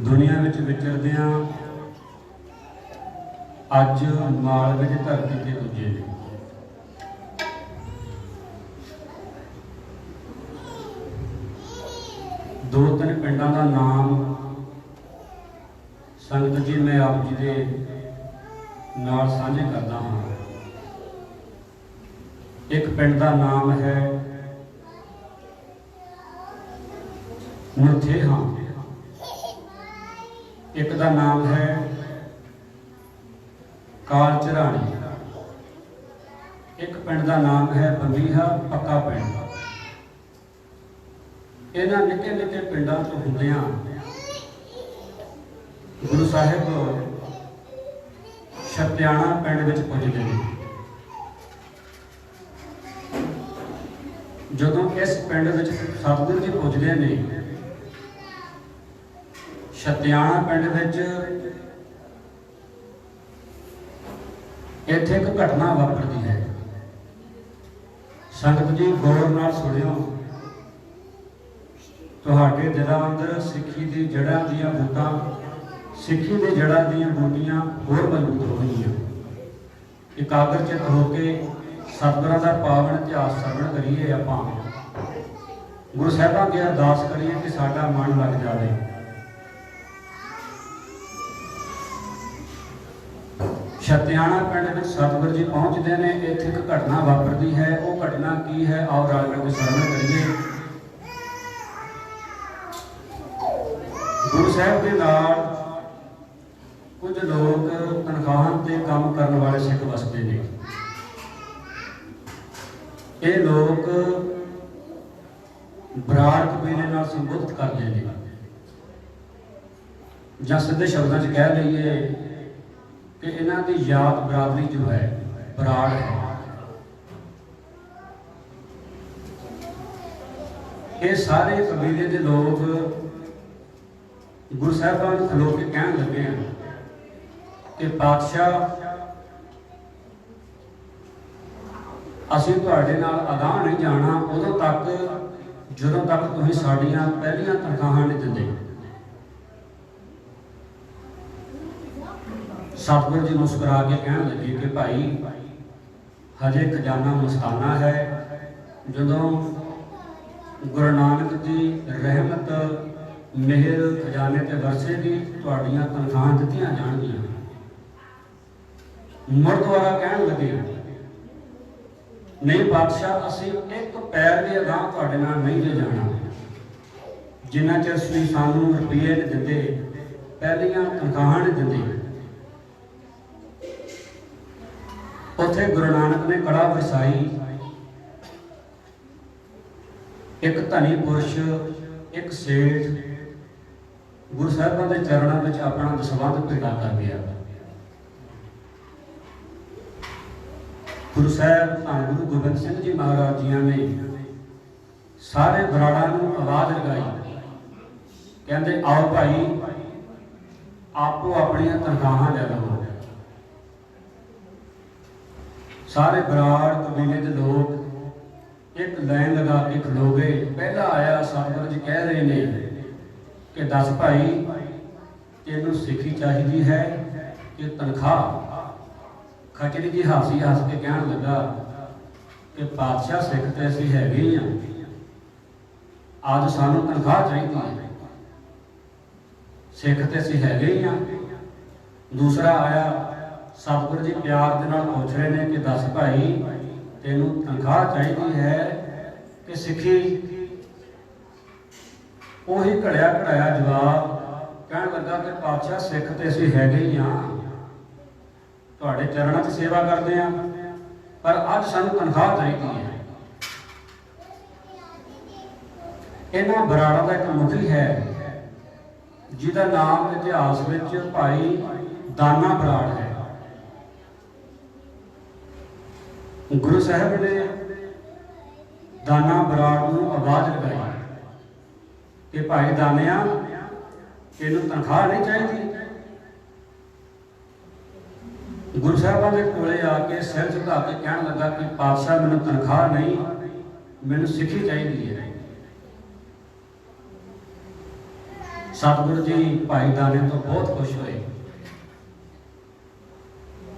दुनिया विच विचरदियां अज माल विच धरती ते पुजे ने। दो तीन पिंडां दा नाम संगत जी मैं आप जी दे नाल साझे करदा हां। एक पिंड का नाम है मुरथेहा, एक का नाम है काल झराणी, एक पिंड का नाम है बंबीहा पक्का पिंड। इन्हां निक्के निक्के पिंडां तो हुंदियां गुरु साहिब छतियाणा पिंड विच पुजदे ने। जदों इस पिंड विच सतगुरु जी पुजदे ने, छतियाणा पिंड विच इत्थे एक घटना वापरदी है। संगत जी गौर नाल सुणिओ, तुहाडे दिलां अंदर सिੱਖੀ दी जड़ां दीयां बूटां, सिੱਖੀ दे जड़ां दीयां बूटियां होर मजबूत होणगीਆਂ। एकाग्र चित होके सतगुਰਾਂ ਦਾ पावन इतिहास ਸਰਵਣ करिए। ਆਪਾਂ गुरु ਸਾਹਿਬਾਂ ਅੱਗੇ अरदास करिए कि साडा मन लग जाए। छतियाणा पिंड में सतगुरु जी पहुंचते हैं। इत्थे एक घटना वापरती है। वो घटना की है, आओ रल मिल के सरवण करिए। गुरु साहब के नाल कुछ लोग तनखाहां ते काम करने वाले सिख वसते हैं। ये लोग बराड़ कबीले नाल संबोधित करते हैं, ਜਾਂ सीधे शब्दों च कह लीए कि इन्हां दी जात बरादरी जो है बराड़ है। ये सारे कबीले के लोग गुरु साहिबां नूं खलो के कहण लगे हैं कि पातशाह असीं तुहाडे नाल अगाह नहीं जाना उदों तक ਜਦੋਂ तक तुसीं साडीआं पहलियां तनखाहां नहीं दिंदे। सतगुरु जी मुस्कुरा के कहण लगे कि भाई हजे खजाना मस्ताना है। जदों गुरु नानक जी रहमत मेहर खजाने ते वरसेगी तुहाडीआं तनखाहां दित्तियां जाणगीआं। मुड़ दोबारा कहण लगे नहीं पातशाह, असीं एक पैर भी अगाह तुहाडे नाल नहीं जे जाना जिन्ना चिर तुसीं सानूं रुपये नहीं दिंदे, पहलियां तनखाहां नहीं दिंदे। उत्थे गुरु नानक ने कड़ा वरसाई। एक धनी पुरुष, एक सेठ गुरु साहिबां दे चरणों में अपना दसवंध भेटा कर गया। गुरु साहब धन गुरु गोबिंद सिंह जी महाराज जी ने सारे बराड़ा नूं आवाज़ लगाई, कहते आओ भाई आपो अपनियां तनखाहां ले लो। सारे बराड़ कबीले के लोग एक लाइन लगा के खलो गए। पहला आया सतगुरु जी कह रहे ने कि दस भाई तेनू सिੱਖੀ चाहिए है कि तनख्वाह। खचरी जी हासी हस के कहन लगा कि पातशाह सिख तो असीं हैगे ही हाँ, अज सानू तनख्वाह चाहिए है, सिख तो असीं हैगे ही हाँ। दूसरा आया सतगुरु जी प्यार के नाल पूछ रहे हैं कि दस भाई तेनू तनख्वाह चाहिए है कि सिੱਖੀ। उही घड़िया जवाब कहन लगा कि पातशाह सिख तो असीं हैगे ही हाँ, ਤੁਹਾਡੇ ਚਰਨਾਂ 'ਚ ਸੇਵਾ ਕਰਦੇ ਆ, ਪਰ ਅੱਜ ਸਾਨੂੰ ਤਨਖਾਹ ਚਾਹੀਦੀ ਹੈ। ਇਹਨਾਂ ਬਰਾੜਾਂ ਦਾ ਇੱਕ ਮੁਖੀ ਹੈ ਜਿਹਦਾ ਨਾਮ ਇਤਿਹਾਸ ਵਿੱਚ ਭਾਈ ਦਾਨਾ ਬਰਾੜ ਹੈ। ਗੁਰੂ ਸਾਹਿਬ ਨੇ ਦਾਨਾ ਬਰਾੜ ਨੂੰ ਆਵਾਜ਼ ਲਗਾਈ ਕਿ ਭਾਈ ਦਾਨਿਆ, ਇਹਨੂੰ ਤਨਖਾਹ ਨਹੀਂ ਚਾਹੀਦੀ। ਗੁਰੂ ਸਾਹਿਬਾਂ ਦੇ ਕੋਲੇ ਆ ਕੇ ਸਿਰ ਝੁਕਾ ਕੇ ਕਹਿਣ ਲੱਗਾ ਕਿ ਪਾਤਸ਼ਾਹ, ਮੈਨੂੰ ਤਨਖਾਹ ਨਹੀਂ, ਮੈਨੂੰ ਸਿੱਖੀ ਚਾਹੀਦੀ ਹੈ। ਸਤਿਗੁਰੂ ਜੀ ਭਾਈ ਦਾਨੇ ਤੋਂ ਬਹੁਤ ਖੁਸ਼ ਹੋਏ,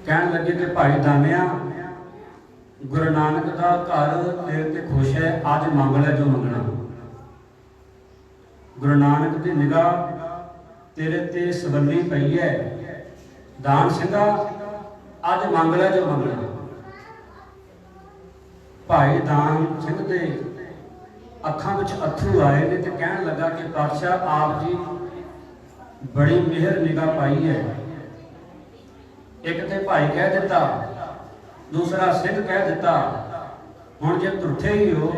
ਕਹਿਣ ਲੱਗੇ ਕਿ ਭਾਈ ਦਾਨਿਆ, ਗੁਰੂ ਨਾਨਕ ਦਾ ਘਰ ਤੇਰੇ ਤੇ ਖੁਸ਼ ਹੈ, ਅੱਜ ਮੰਗ ਲੈ ਜੋ ਮੰਗਣਾ। ਗੁਰੂ ਨਾਨਕ ਦੀ ਨਿਗਾਹ ਤੇਰੇ ਤੇ ਸਵੱਲੀ ਪਈ ਹੈ, ਦਾਨ ਸਿੰਘਾ ਅੱਜ ਮੰਗ ਲੈ ਜੋ ਮੰਗਣਾ। ਭਾਈ ਦਾਨ ਸਿੰਘ ਦੇ ਅੱਖਾਂ ਵਿੱਚ ਅੱਥਰੂ ਆਏ ਨੇ ਤੇ ਕਹਿਣ ਲੱਗਾ ਕਿ ਪਾਤਸ਼ਾਹ, ਆਪ ਜੀ ਬੜੀ ਮਿਹਰ ਨਿਗਾਹ ਪਾਈ ਹੈ। ਇੱਕ ਤੇ ਭਾਈ ਕਹਿ ਦਿੱਤਾ, ਦੂਸਰਾ ਸਿੰਘ ਕਹਿ ਦਿੱਤਾ, ਹੁਣ ਜੇ ਤੁਰਥੇ ਹੀ ਹੋ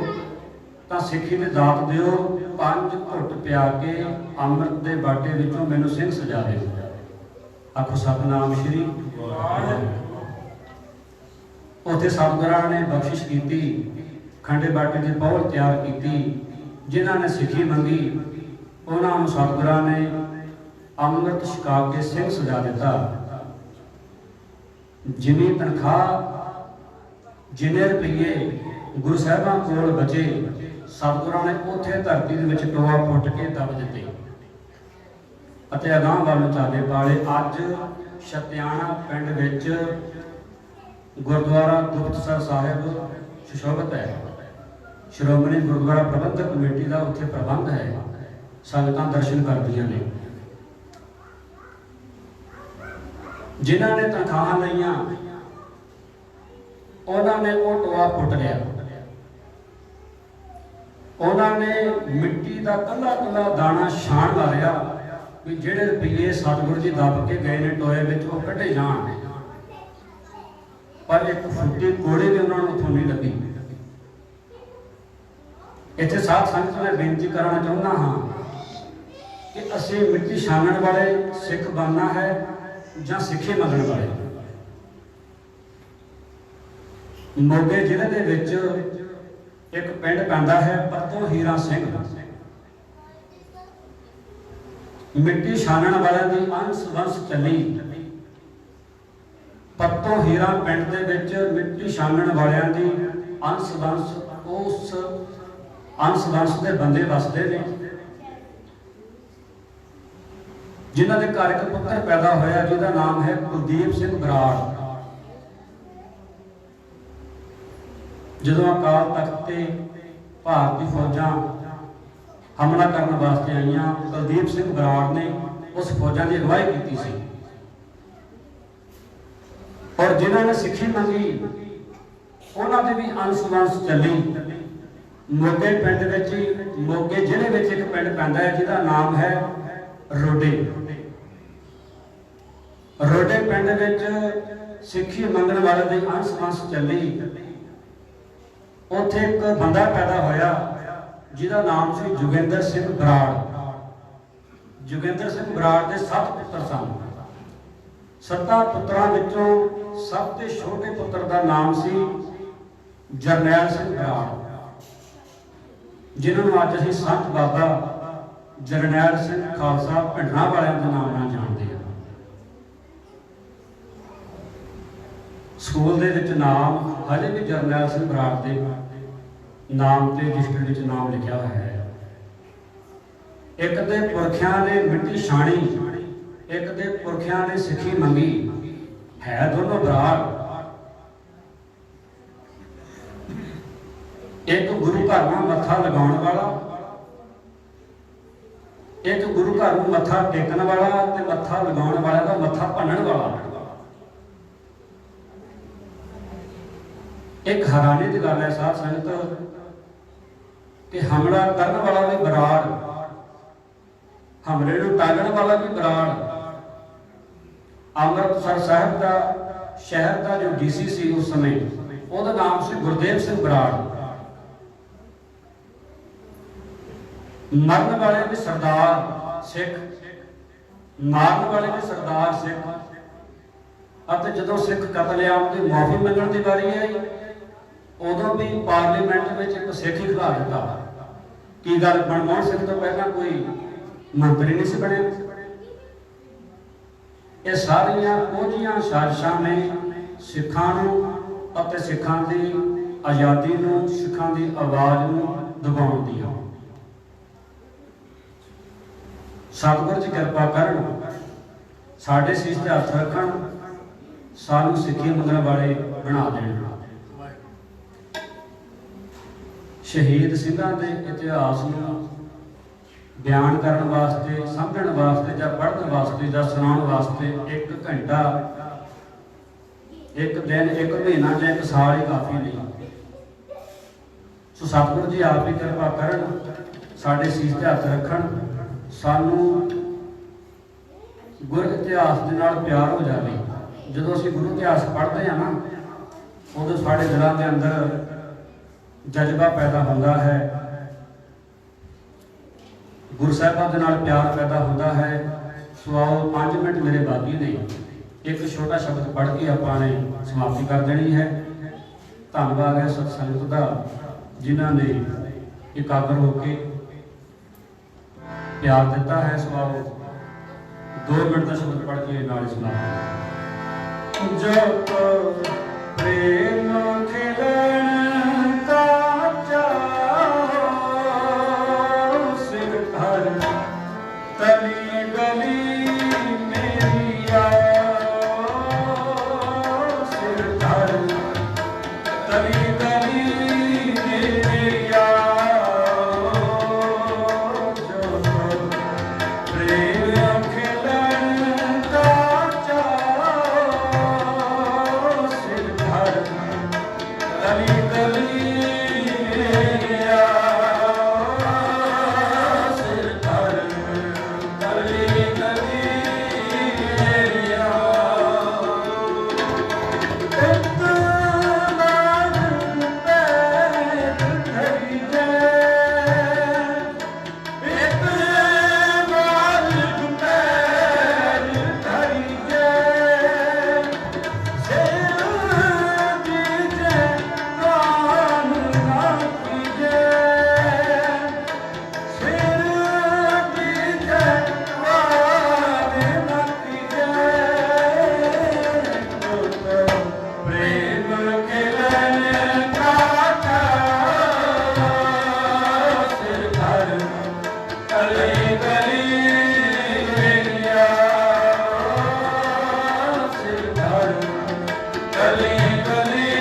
ਤਾਂ ਸਿੱਖੀ ਦੇ ਦਾਤ ਦਿਓ, 5 ਘੁੱਟ ਪਿਆ ਕੇ ਅੰਮ੍ਰਿਤ ਦੇ ਬਾਟੇ ਵਿੱਚੋਂ ਮੈਨੂੰ ਸਿੰਘ ਸਜਾ ਦਿਓ। ਆਖੋ ਸਤਿਨਾਮ ਸ਼੍ਰੀ ਉੱਥੇ ਸਤਿਗੁਰਾਂ ਨੇ ਬਖਸ਼ਿਸ਼ ਕੀਤੀ, ਖੰਡੇ ਬਾਟੇ ਦੀ ਪਹੁਲ ਤਿਆਰ ਕੀਤੀ। ਜਿਨ੍ਹਾਂ ਨੇ ਸਿੱਖੀ ਮੰਗੀ ਉਹਨਾਂ ਨੂੰ ਸਤਿਗੁਰਾਂ ਨੇ ਅੰਮ੍ਰਿਤ ਛਕਾ ਕੇ ਸਿੰਘ ਸਜਾ ਦਿੱਤਾ। ਜਿੰਨੀ ਤਨਖਾਹ, ਜਿੰਨੇ ਰੁਪਈਏ ਗੁਰੂ ਸਾਹਿਬਾਂ ਕੋਲ ਬਚੇ, ਸਤਿਗੁਰਾਂ ਨੇ ਉੱਥੇ ਧਰਤੀ ਦੇ ਵਿੱਚ ਟੋਆ ਪੁੱਟ ਕੇ ਦੱਬ ਦਿੱਤੇ ਅਤੇ ਅਗਾਂਹ ਵੱਲ ਨੂੰ ਚਾਲੇ ਪਾਲੇ। ਅੱਜ ਛਤਿਆਣਾ ਪਿੰਡ ਵਿੱਚ ਗੁਰਦੁਆਰਾ ਗੁਪਤਸਰ ਸਾਹਿਬ ਸੁਸ਼ੋਭਿਤ ਹੈ। ਸ਼੍ਰੋਮਣੀ ਗੁਰਦੁਆਰਾ ਪ੍ਰਬੰਧਕ ਕਮੇਟੀ ਦਾ ਉੱਥੇ ਪ੍ਰਬੰਧ ਹੈ, ਸੰਗਤਾਂ ਦਰਸ਼ਨ ਕਰਦੀਆਂ ਨੇ। ਜਿਨ੍ਹਾਂ ਨੇ ਤਨਖਾਹਾਂ ਲਈਆਂ ਉਹਨਾਂ ਨੇ ਉਹ ਟੋਆ ਪੁੱਟ ਲਿਆ। ਉਹਨਾਂ ਨੇ ਮਿੱਟੀ ਦਾ ਕੱਲਾ ਕੱਲਾ ਦਾਣਾ ਛਾਣ ਲਾ ਲਿਆ ਵੀ ਜਿਹੜੇ ਰੁਪਈਏ ਸਤਿਗੁਰੂ ਜੀ ਦੱਬ ਕੇ ਗਏ ਨੇ ਟੋਏ ਵਿੱਚ ਉਹ ਕੱਢੇ ਜਾਣ। ਪਰ ਇੱਕ ਫੁੱਟੀ ਕੋੜੇ ਵੀ ਉਹਨਾਂ ਨੂੰ ਉੱਥੋਂ ਨਹੀਂ ਲੱਗੀ। ਇੱਥੇ ਸਾਧ ਸੰਗਤ ਨੂੰ ਬੇਨਤੀ ਕਰਨਾ ਚਾਹੁੰਦਾ ਹਾਂ ਕਿ ਅਸੀਂ ਮਿੱਟੀ ਛਾਣਨ ਵਾਲੇ ਸਿੱਖ ਬਣਨਾ ਹੈ ਜਾਂ ਸਿੱਖੀ ਮੰਗਣ ਵਾਲੇ। ਮੋਗੇ ਜ਼ਿਲ੍ਹੇ ਦੇ ਵਿੱਚ ਇੱਕ ਪਿੰਡ ਪੈਂਦਾ ਹੈ ਪੱਤੋ ਹੀਰਾ ਸਿੰਘ। ਮਿੱਟੀ ਛਾਣਨ ਵਾਲਿਆਂ ਦੀ ਅੰਸ਼ ਵੰਸ਼ ਚੱਲੀ। ਪੱਤੋ ਹੀਰਾ ਪਿੰਡ ਦੇ ਵਿੱਚ ਮਿੱਟੀ ਛਾਣਨ ਵਾਲਿਆਂ ਦੀ ਅੰਸ਼ ਵੰਸ਼, ਉਸ ਅੰਸ਼ ਵੰਸ਼ ਦੇ ਬੰਦੇ ਵਸਦੇ ਨੇ, ਜਿਨ੍ਹਾਂ ਦੇ ਘਰ ਇੱਕ ਪੁੱਤਰ ਪੈਦਾ ਹੋਇਆ ਜਿਹਦਾ ਨਾਮ ਹੈ ਕੁਲਦੀਪ ਸਿੰਘ ਬਰਾੜ। ਜਦੋਂ ਅਕਾਲ ਤਖਤ ਤੇ ਭਾਰਤੀ ਫੌਜਾਂ ਹਮਲਾ ਕਰਨ ਵਾਸਤੇ ਆਈਆਂ, ਕੁਲਦੀਪ ਸਿੰਘ ਬਰਾੜ ਨੇ ਉਸ ਫੌਜਾਂ ਦੀ ਅਗਵਾਈ ਕੀਤੀ ਸੀ। ਔਰ ਜਿਨ੍ਹਾਂ ਨੇ ਸਿੱਖੀ ਮੰਗੀ ਉਹਨਾਂ ਦੇ ਵੀ ਅੰਸ਼ ਵੰਸ਼ ਚੱਲੀ। ਮੋਗੇ ਪਿੰਡ ਵਿੱਚ, ਮੋਗੇ ਜ਼ਿਲ੍ਹੇ ਵਿੱਚ ਇੱਕ ਪਿੰਡ ਪੈਂਦਾ ਹੈ ਜਿਹਦਾ ਨਾਮ ਹੈ ਰੋਡੇ। ਰੋਡੇ ਪਿੰਡ ਵਿੱਚ ਸਿੱਖੀ ਮੰਗਣ ਵਾਲੇ ਦੀ ਅੰਸ਼ ਵੰਸ਼ ਚੱਲੀ। ਉੱਥੇ ਇੱਕ ਬੰਦਾ ਪੈਦਾ ਹੋਇਆ ਜਿਹਦਾ ਨਾਮ ਸੀ ਜੋਗਿੰਦਰ ਸਿੰਘ ਬਰਾੜ। ਜੋਗਿੰਦਰ ਸਿੰਘ ਬਰਾੜ ਦੇ 7 ਪੁੱਤਰ ਸਨ। 7 ਪੁੱਤਰਾਂ ਵਿੱਚੋਂ ਸਭ ਤੋਂ ਛੋਟੇ ਪੁੱਤਰ ਦਾ ਨਾਮ ਸੀ ਜਰਨੈਲ ਸਿੰਘ ਬਰਾੜ, ਜਿਨ੍ਹਾਂ ਨੂੰ ਅੱਜ ਅਸੀਂ ਸੰਤ ਬਾਬਾ ਜਰਨੈਲ ਸਿੰਘ ਖਾਲਸਾ ਭਿੰਡਰਾਂ ਵਾਲਿਆਂ ਦੇ ਨਾਮ ਨਾਲ ਜਾਣਦੇ ਹਾਂ। ਸਕੂਲ ਦੇ ਵਿੱਚ ਨਾਮ ਹਲੇ ਵੀ ਜਰਨੈਲ ਸਿੰਘ ਬਰਾੜ ਦੇ ਨਾਮ ਤੇ ਰਜਿਸਟਰ ਵਿੱਚ ਨਾਮ ਲਿਖਿਆ ਹੋਇਆ ਹੈ। ਇੱਕ ਦੇ ਪੁਰਖਿਆਂ ਨੇ ਮਿੱਟੀ ਛਾਣੀ, ਇੱਕ ਦੇ ਪੁਰਖਿਆਂ ਨੇ ਸਿੱਖੀ ਮੰਗੀ, ਹੈ ਦੋਨੋਂ ਬਰਾੜ। ਇੱਕ ਗੁਰੂ ਘਰ ਨੂੰ ਮੱਥਾ ਲਗਾਉਣ ਵਾਲਾ, ਇੱਕ ਗੁਰੂ ਘਰ ਨੂੰ ਮੱਥਾ ਟੇਕਣ ਵਾਲਾ ਤੇ ਮੱਥਾ ਲਗਾਉਣ ਵਾਲਾ ਦਾ ਮੱਥਾ ਭੰਨਣ ਵਾਲਾ। ਇੱਕ ਹੈਰਾਨੀ ਦੀ ਗੱਲ ਹੈ ਸਾਧ ਸੰਗਤ ਕਿ ਹਮਲਾ ਕਰਨ ਵਾਲਾ ਵੀ ਬਰਾੜ, ਹਮਲੇ ਨੂੰ ਟਾਲਣ ਵਾਲਾ ਵੀ ਬਰਾੜ। ਅੰਮ੍ਰਿਤਸਰ ਸਾਹਿਬ ਦਾ ਸ਼ਹਿਰ ਦਾ ਜੋ ਡੀਸੀ ਸੀ ਉਸ ਸਮੇਂ, ਉਹਦਾ ਨਾਮ ਸੀ ਗੁਰਦੇਵ ਸਿੰਘ ਬਰਾੜ। ਮਰਨ ਵਾਲੇ ਵੀ ਸਰਦਾਰ ਸਿੱਖ, ਮਾਰਨ ਵਾਲੇ ਵੀ ਸਰਦਾਰ ਸਿੱਖ। ਅਤੇ ਜਦੋਂ ਸਿੱਖ ਕਤਲੇਆਮ ਦੀ ਮਾਫੀ ਮੰਗਣ ਦੀ ਵਾਰੀ ਆਈ, ਉਦੋਂ ਵੀ ਪਾਰਲੀਮੈਂਟ ਵਿੱਚ ਇੱਕ ਸਿੱਖ ਹੀ ਖੜਾ ਦਿੱਤਾ। ਕੀ ਗੱਲ, ਮਨਮੋਹਨ ਸਿੰਘ ਤੋਂ ਪਹਿਲਾਂ ਕੋਈ ਮੰਤਰੀ ਨਹੀਂ ਸੀ ਬਣਿਆ? ਇਹ ਸਾਰੀਆਂ ਕੋਝੀਆਂ ਸਾਜ਼ਿਸ਼ਾਂ ਨੇ ਸਿੱਖਾਂ ਨੂੰ ਅਤੇ ਸਿੱਖਾਂ ਦੀ ਆਜ਼ਾਦੀ ਨੂੰ, ਸਿੱਖਾਂ ਦੀ ਆਵਾਜ਼ ਨੂੰ ਦਬਾਉਣ ਦੀਆਂ। ਸਤਿਗੁਰ ਜੀ ਕਿਰਪਾ ਕਰਨ, ਸਾਡੇ ਸੀਸ ਤੇ ਹੱਥ ਰੱਖਣ, ਸਾਨੂੰ ਸਿੱਖੀ ਮੰਗਣ ਵਾਲੇ ਬਣਾ ਦੇਣ। ਸ਼ਹੀਦ ਸਿੰਘਾਂ ਦੇ ਇਤਿਹਾਸ ਨੂੰ ਬਿਆਨ ਕਰਨ ਵਾਸਤੇ, ਸਮਝਣ ਵਾਸਤੇ ਜਾਂ ਪੜ੍ਹਨ ਵਾਸਤੇ ਜਾਂ ਸੁਣਾਉਣ ਵਾਸਤੇ 1 ਘੰਟਾ, 1 ਦਿਨ, 1 ਮਹੀਨਾ ਜਾਂ 1 ਸਾਲ ਹੀ ਕਾਫੀ ਨਹੀਂ। ਸੋ ਸਤਿਗੁਰ ਜੀ ਆਪ ਹੀ ਕਿਰਪਾ ਕਰਨ, ਸਾਡੇ ਸੀਸ ਤੇ ਹੱਥ ਰੱਖਣ, ਸਾਨੂੰ ਗੁਰ ਇਤਿਹਾਸ ਦੇ ਨਾਲ ਪਿਆਰ ਹੋ ਜਾਵੇ। ਜਦੋਂ ਅਸੀਂ ਗੁਰੂ ਇਤਿਹਾਸ ਪੜ੍ਹਦੇ ਹਾਂ ਨਾ, ਉਦੋਂ ਸਾਡੇ ਦਿਲਾਂ ਦੇ ਅੰਦਰ ਜਜ਼ਬਾ ਪੈਦਾ ਹੁੰਦਾ ਹੈ, ਗੁਰੂ ਸਾਹਿਬਾਂ ਦੇ ਨਾਲ ਪਿਆਰ ਪੈਦਾ ਹੁੰਦਾ ਹੈ। ਸੋ ਆਓ 5 ਮਿੰਟ ਮੇਰੇ ਬਾਕੀ ਨੇ, ਇੱਕ ਛੋਟਾ ਸ਼ਬਦ ਪੜ੍ਹ ਕੇ ਆਪਾਂ ਨੇ ਸਮਾਪਤੀ ਕਰ ਦੇਣੀ ਹੈ। ਧੰਨਵਾਦ ਹੈ ਸਤ ਸੰਗਤ ਦਾ, ਜਿਨ੍ਹਾਂ ਨੇ ਇਕਾਗਰ ਹੋ ਕੇ ਪਿਆਰ ਦਿੱਤਾ ਹੈ। ਸੋ ਆਓ 2 ਮਿੰਟ ਦਾ ਸ਼ਬਦ ਪੜ੍ਹ ਕੇ ਨਾਲ ਸਮਾਪਤੀ। ਜਪ ਪ੍ਰੇਮ ਖਿਲਣ ਕਾ ਚਾਓ, ਸਿਰ ਧਰ ਤਲੀ ਗਲੀ ਮੇਰੀ ਆਓ, ਸਿਰ ਧਰ ਤਲੀ ਗਲੀ ਮੇਰੀ ਆਓ। ਜਪ ਪ੍ਰੇਮ ਖਿਲਣ ਕਾ ਚਾਓ, ਸਿਰ ਧਰ ਤਲੀ ਗਲੀ ਮੇਰੀ ਆਓ, ਸਿਰ ਧਰ ਤਲੀ ਗਲੀ ਮੇਰੀ ਆਓ। ਇੱਕ ਵਾਰ ਪੈਰ ਧਰੀ ਜੈ, ਇੱਕ ਵਾਰ ਪੈਰ ਧਰੀ ਜੈ, ਸਿਰ ਦੀਜੈ ਕਾਨ ਨਾ ਕੀਜੈ, ਸਿਰ ਦੀਜੈ ਕਾਨ ਨਾ ਕੀਜੈ। ਪ੍ਰੇਮ ਖਿਲਣ ਕਾ ਚਾਓ, ਸਿਰ ਧਰ ਤਲੀ ਗਲੀ ਮੇਰੀ ਆਓ, ਸਿਰ ਧਰ ਤਲੀ ਗਲੀ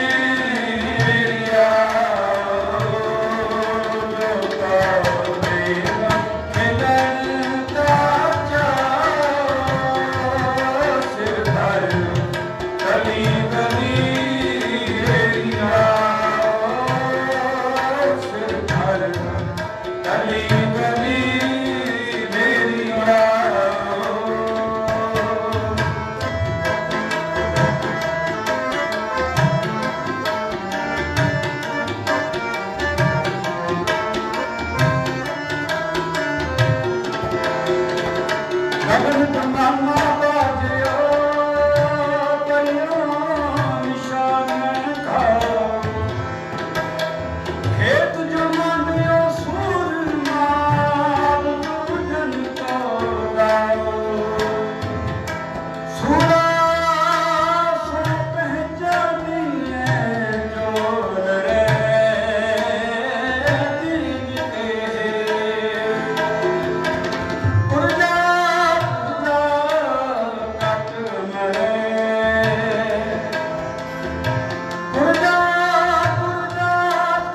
ਮੇਰੀ ਆਓ। ਪ੍ਰੇਮ ਖਿਲਣ ਕਾ ਚਾਓ, ਸਿਰ ਧਰ ਤਲੀ ਗਲੀ ਮੇਰੀ ਆਓ, ਸਿਰ ਧਰ ਤਲੀ ਗਲੀ ਮੇਰੀ ਆਓ। ਗਗਨ ਤਮਾਮਾ ਬਾਜਿਓ, ਪਰਿਓ ਨਿਸ਼ਾਨ ਖਾਓ, ਖੇਤ ਜਮਾਂਦਿਓ ਸੂਰਮਾ, ਦੂਜਨ ਕੋ ਗਾਓ। ਸੂਰਾ ਸੋ ਪਹਿਚਾਨੀਏ, ਜੋ ਲੜੇ ਤੀਜ ਕੇ। ਪੁਰਜਾ ਕੱਟ ਮਰੇ, ਪੁਰਜਾ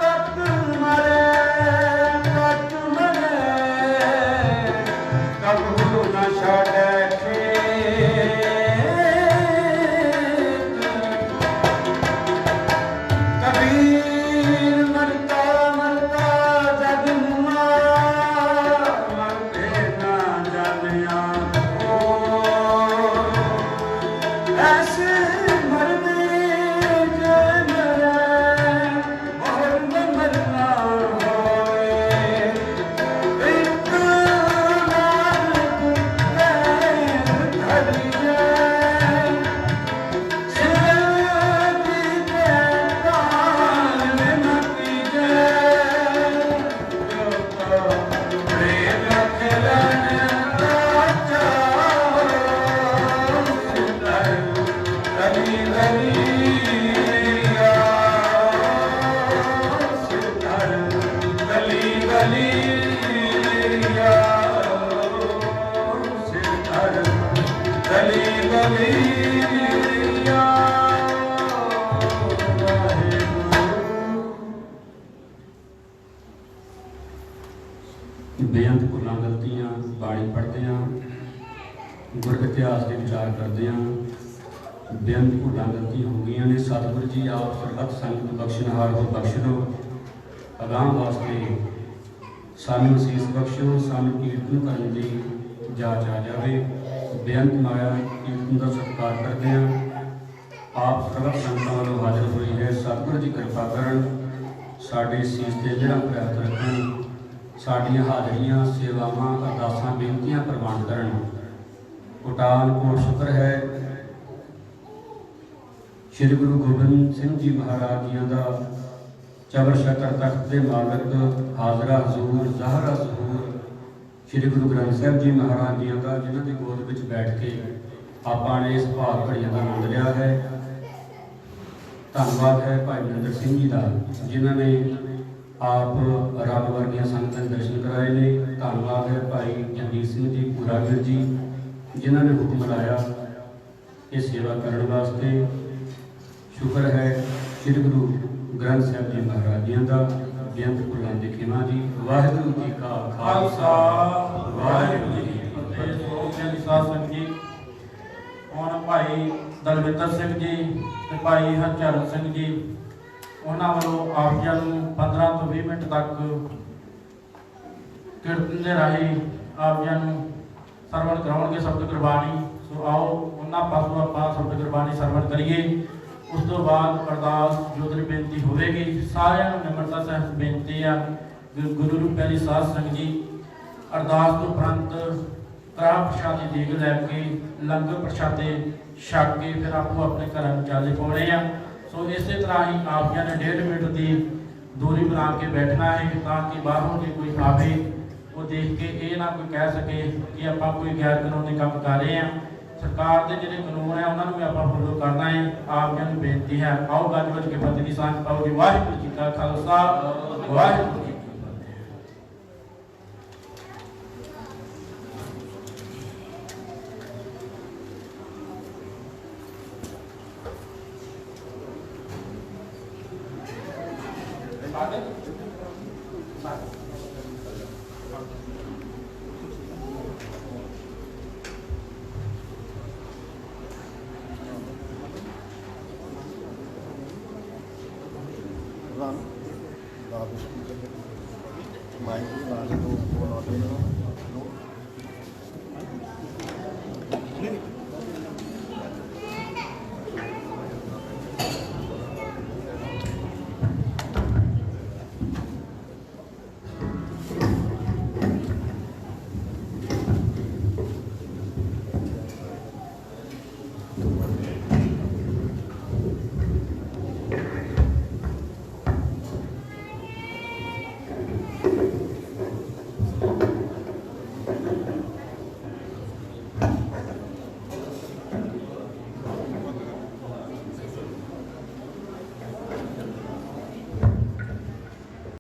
ਕੱਟ ਮਰੇ, ਕੱਟ ਮਰੇ, ਕਬਹੂ ਨਾ ਛੱਡੈ ਖੇਤ। ਕਬੀਰ ਮਰਤਾ ਮਰਤਾ ਜਗ ਮੁਆ, ਮਰਤੇ ਨਾ ਜਾਣਿਆ ਹੋ, ਐਸੇ ਮਰ ਬੇਅੰਤ ਭੁੱਲਾਂ ਗਲਤੀਆਂ ਬਾਣੀ ਪੜ੍ਹਦੇ ਹਾਂ, ਗੁਰ ਇਤਿਹਾਸ ਦੇ ਵਿਚਾਰ ਕਰਦੇ ਹਾਂ। ਬੇਅੰਤ ਭੁੱਲਾਂ ਗਲਤੀਆਂ ਹੋ ਗਈਆਂ ਨੇ। ਸਤਿਗੁਰੂ ਜੀ ਆਪ ਸਰਬੱਤ ਸੰਗਤ ਬਖਸ਼ਣਹਾਰ ਹੋ, ਬਖਸ਼ ਲਓ। ਅਗਾਂਹ ਵਾਸਤੇ ਸਾਨੂੰ ਅਸੀਸ ਬਖਸ਼ੋ, ਸਾਨੂੰ ਕੀਰਤਨ ਕਰਨ ਦੀ ਜਾਚ ਆ ਜਾਵੇ। ਬੇਅੰਤ ਮਾਇਆ ਕੀਰਤਨ ਦਾ ਸਤਿਕਾਰ ਕਰਦੇ ਹਾਂ। ਆਪ ਸਰਬੱਤ ਸੰਗਤਾਂ ਵੱਲੋਂ ਹਾਜ਼ਰ ਹੋਈ ਹੈ। ਸਤਿਗੁਰੂ ਜੀ ਕਿਰਪਾ ਕਰਨ, ਸਾਡੇ ਸੀਸ ਤੇ ਜਿਹੜਾ ਪ੍ਰਾਪਤ ਰੱਖਣ, ਸਾਡੀਆਂ ਹਾਜ਼ਰੀਆਂ ਸੇਵਾਵਾਂ ਅਰਦਾਸਾਂ ਬੇਨਤੀਆਂ ਪ੍ਰਵਾਨ ਕਰਨ। ਕੋਟਾਨ ਕੋਟ ਸ਼ੁਕਰ ਹੈ ਸ਼੍ਰੀ ਗੁਰੂ ਗੋਬਿੰਦ ਸਿੰਘ ਜੀ ਮਹਾਰਾਜ ਜੀਆਂ ਦਾ ਚਬਰ ਸ਼ਕਰ ਤਖਤ ਦੇ ਮਾਲਕ ਹਾਜ਼ਰਾ ਹਜ਼ੂਰ ਜ਼ਾਹਰਾ ਜ਼ਹੂਰ ਸ਼੍ਰੀ ਗੁਰੂ ਗ੍ਰੰਥ ਸਾਹਿਬ ਜੀ ਮਹਾਰਾਜ ਜੀਆਂ ਦਾ, ਜਿਨ੍ਹਾਂ ਦੀ ਗੋਦ ਵਿੱਚ ਬੈਠ ਕੇ ਆਪਾਂ ਨੇ ਇਸ ਭਾਗ ਘੜੀਆਂ ਦਾ ਆਨੰਦ ਲਿਆ ਹੈ। ਧੰਨਵਾਦ ਹੈ ਭਾਈ ਮਨਿੰਦਰ ਸਿੰਘ ਜੀ ਦਾ, ਜਿਨ੍ਹਾਂ ਨੇ ਆਪ ਰੱਬ ਵਰਗੀਆਂ ਸੰਗਤਾਂ ਦੇ ਦਰਸ਼ਨ ਕਰਾਏ ਨੇ। ਧੰਨਵਾਦ ਹੈ ਭਾਈ ਜਗਦੀਪ ਸਿੰਘ ਜੀ ਪੂਰਾਗਿਰ ਜੀ, ਜਿਨ੍ਹਾਂ ਨੇ ਹੁਕਮ ਲਾਇਆ ਇਹ ਸੇਵਾ ਕਰਨ ਵਾਸਤੇ। ਸ਼ੁਕਰ ਹੈ ਸ੍ਰੀ ਗੁਰੂ ਗ੍ਰੰਥ ਸਾਹਿਬ ਜੀ ਮਹਾਰਾਜ ਜੀਆਂ ਦਾ। ਬੇਅੰਤ ਭੁੱਲਾਂ ਦੀ ਖਿਮਾ ਜੀ। ਵਾਹਿਗੁਰੂ ਜੀ ਕਾ ਖਾਲਸਾ, ਵਾਹਿਗੁਰੂ ਜੀ ਕੀ ਫਤਿਹ। ਸੋਹਣਿਆਂ ਦੀ ਸਾਧ ਸੰਗਤ ਜੀ, ਹੁਣ ਭਾਈ ਦਲਵਿੰਦਰ ਸਿੰਘ ਜੀ ਤੇ ਭਾਈ ਹਰਚਰਨ ਸਿੰਘ ਜੀ, ਉਹਨਾਂ ਵੱਲੋਂ ਆਪ ਜੀ ਨੂੰ 15 ਤੋਂ 20 ਮਿੰਟ ਤੱਕ ਕੀਰਤਨ ਦੇ ਰਾਹੀਂ ਆਪ ਜੀ ਨੂੰ ਸਰਵਣ ਕਰਾਉਣਗੇ ਸ਼ਬਦ ਗੁਰਬਾਣੀ। ਸੋ ਆਓ ਉਹਨਾਂ ਪਾਸੋਂ ਆਪਾਂ ਸ਼ਬਦ ਗੁਰਬਾਣੀ ਸਰਵਣ ਕਰੀਏ। ਉਸ ਤੋਂ ਬਾਅਦ ਅਰਦਾਸ ਜੋਦਰੀ ਬੇਨਤੀ ਹੋਵੇਗੀ। ਸਾਰਿਆਂ ਨੂੰ ਨਿਮਰਤਾ ਸਹਿਤ ਬੇਨਤੀ ਆ, ਗੁਰੂ ਰੂਪ ਪਿਆਰੀ ਸਾਧ ਸੰਗਤ ਜੀ, ਅਰਦਾਸ ਤੋਂ ਉਪਰੰਤ ਕੜਾਹ ਪ੍ਰਸ਼ਾਦ ਦੀ ਦੇਗ ਲੈ ਕੇ ਲੰਗਰ ਪ੍ਰਸ਼ਾਦੇ ਛਕ ਕੇ ਫਿਰ ਆਪੋ ਆਪਣੇ ਘਰਾਂ ਨੂੰ ਚੱਲੇ ਪਾਉਣੇ ਆ। ਸੋ ਇਸੇ ਤਰ੍ਹਾਂ ਹੀ ਆਪ ਜੀ ਨੇ 1.5 ਮਿੰਟ ਦੀ ਦੂਰੀ ਬਣਾ ਕੇ ਬੈਠਣਾ ਹੈ, ਤਾਂ ਕਿ ਬਾਹਰੋਂ ਜੇ ਕੋਈ ਆਵੇ ਉਹ ਦੇਖ ਕੇ ਇਹ ਨਾ ਕੋਈ ਕਹਿ ਸਕੇ ਕਿ ਆਪਾਂ ਕੋਈ ਗੈਰ ਕਾਨੂੰਨੀ ਕੰਮ ਕਰ ਰਹੇ ਹਾਂ। ਸਰਕਾਰ ਦੇ ਜਿਹੜੇ ਕਾਨੂੰਨ ਹੈ ਉਹਨਾਂ ਨੂੰ ਵੀ ਆਪਾਂ ਫੋਲੋ ਕਰਨਾ ਹੈ। ਆਪ ਜੀ ਨੂੰ ਬੇਨਤੀ ਹੈ, ਆਓ ਗੱਜ ਵੱਜ ਕੇ ਫਤਿਹ ਦੀ ਸਾਂਝ ਪਾਓ ਜੀ। ਵਾਹਿਗੁਰੂ ਜੀ ਕਾ ਖਾਲਸਾ, ਵਾਹਿਗੁਰੂ ਜੀ ਕੀ ਫਤਿਹ। Main itu ada tuh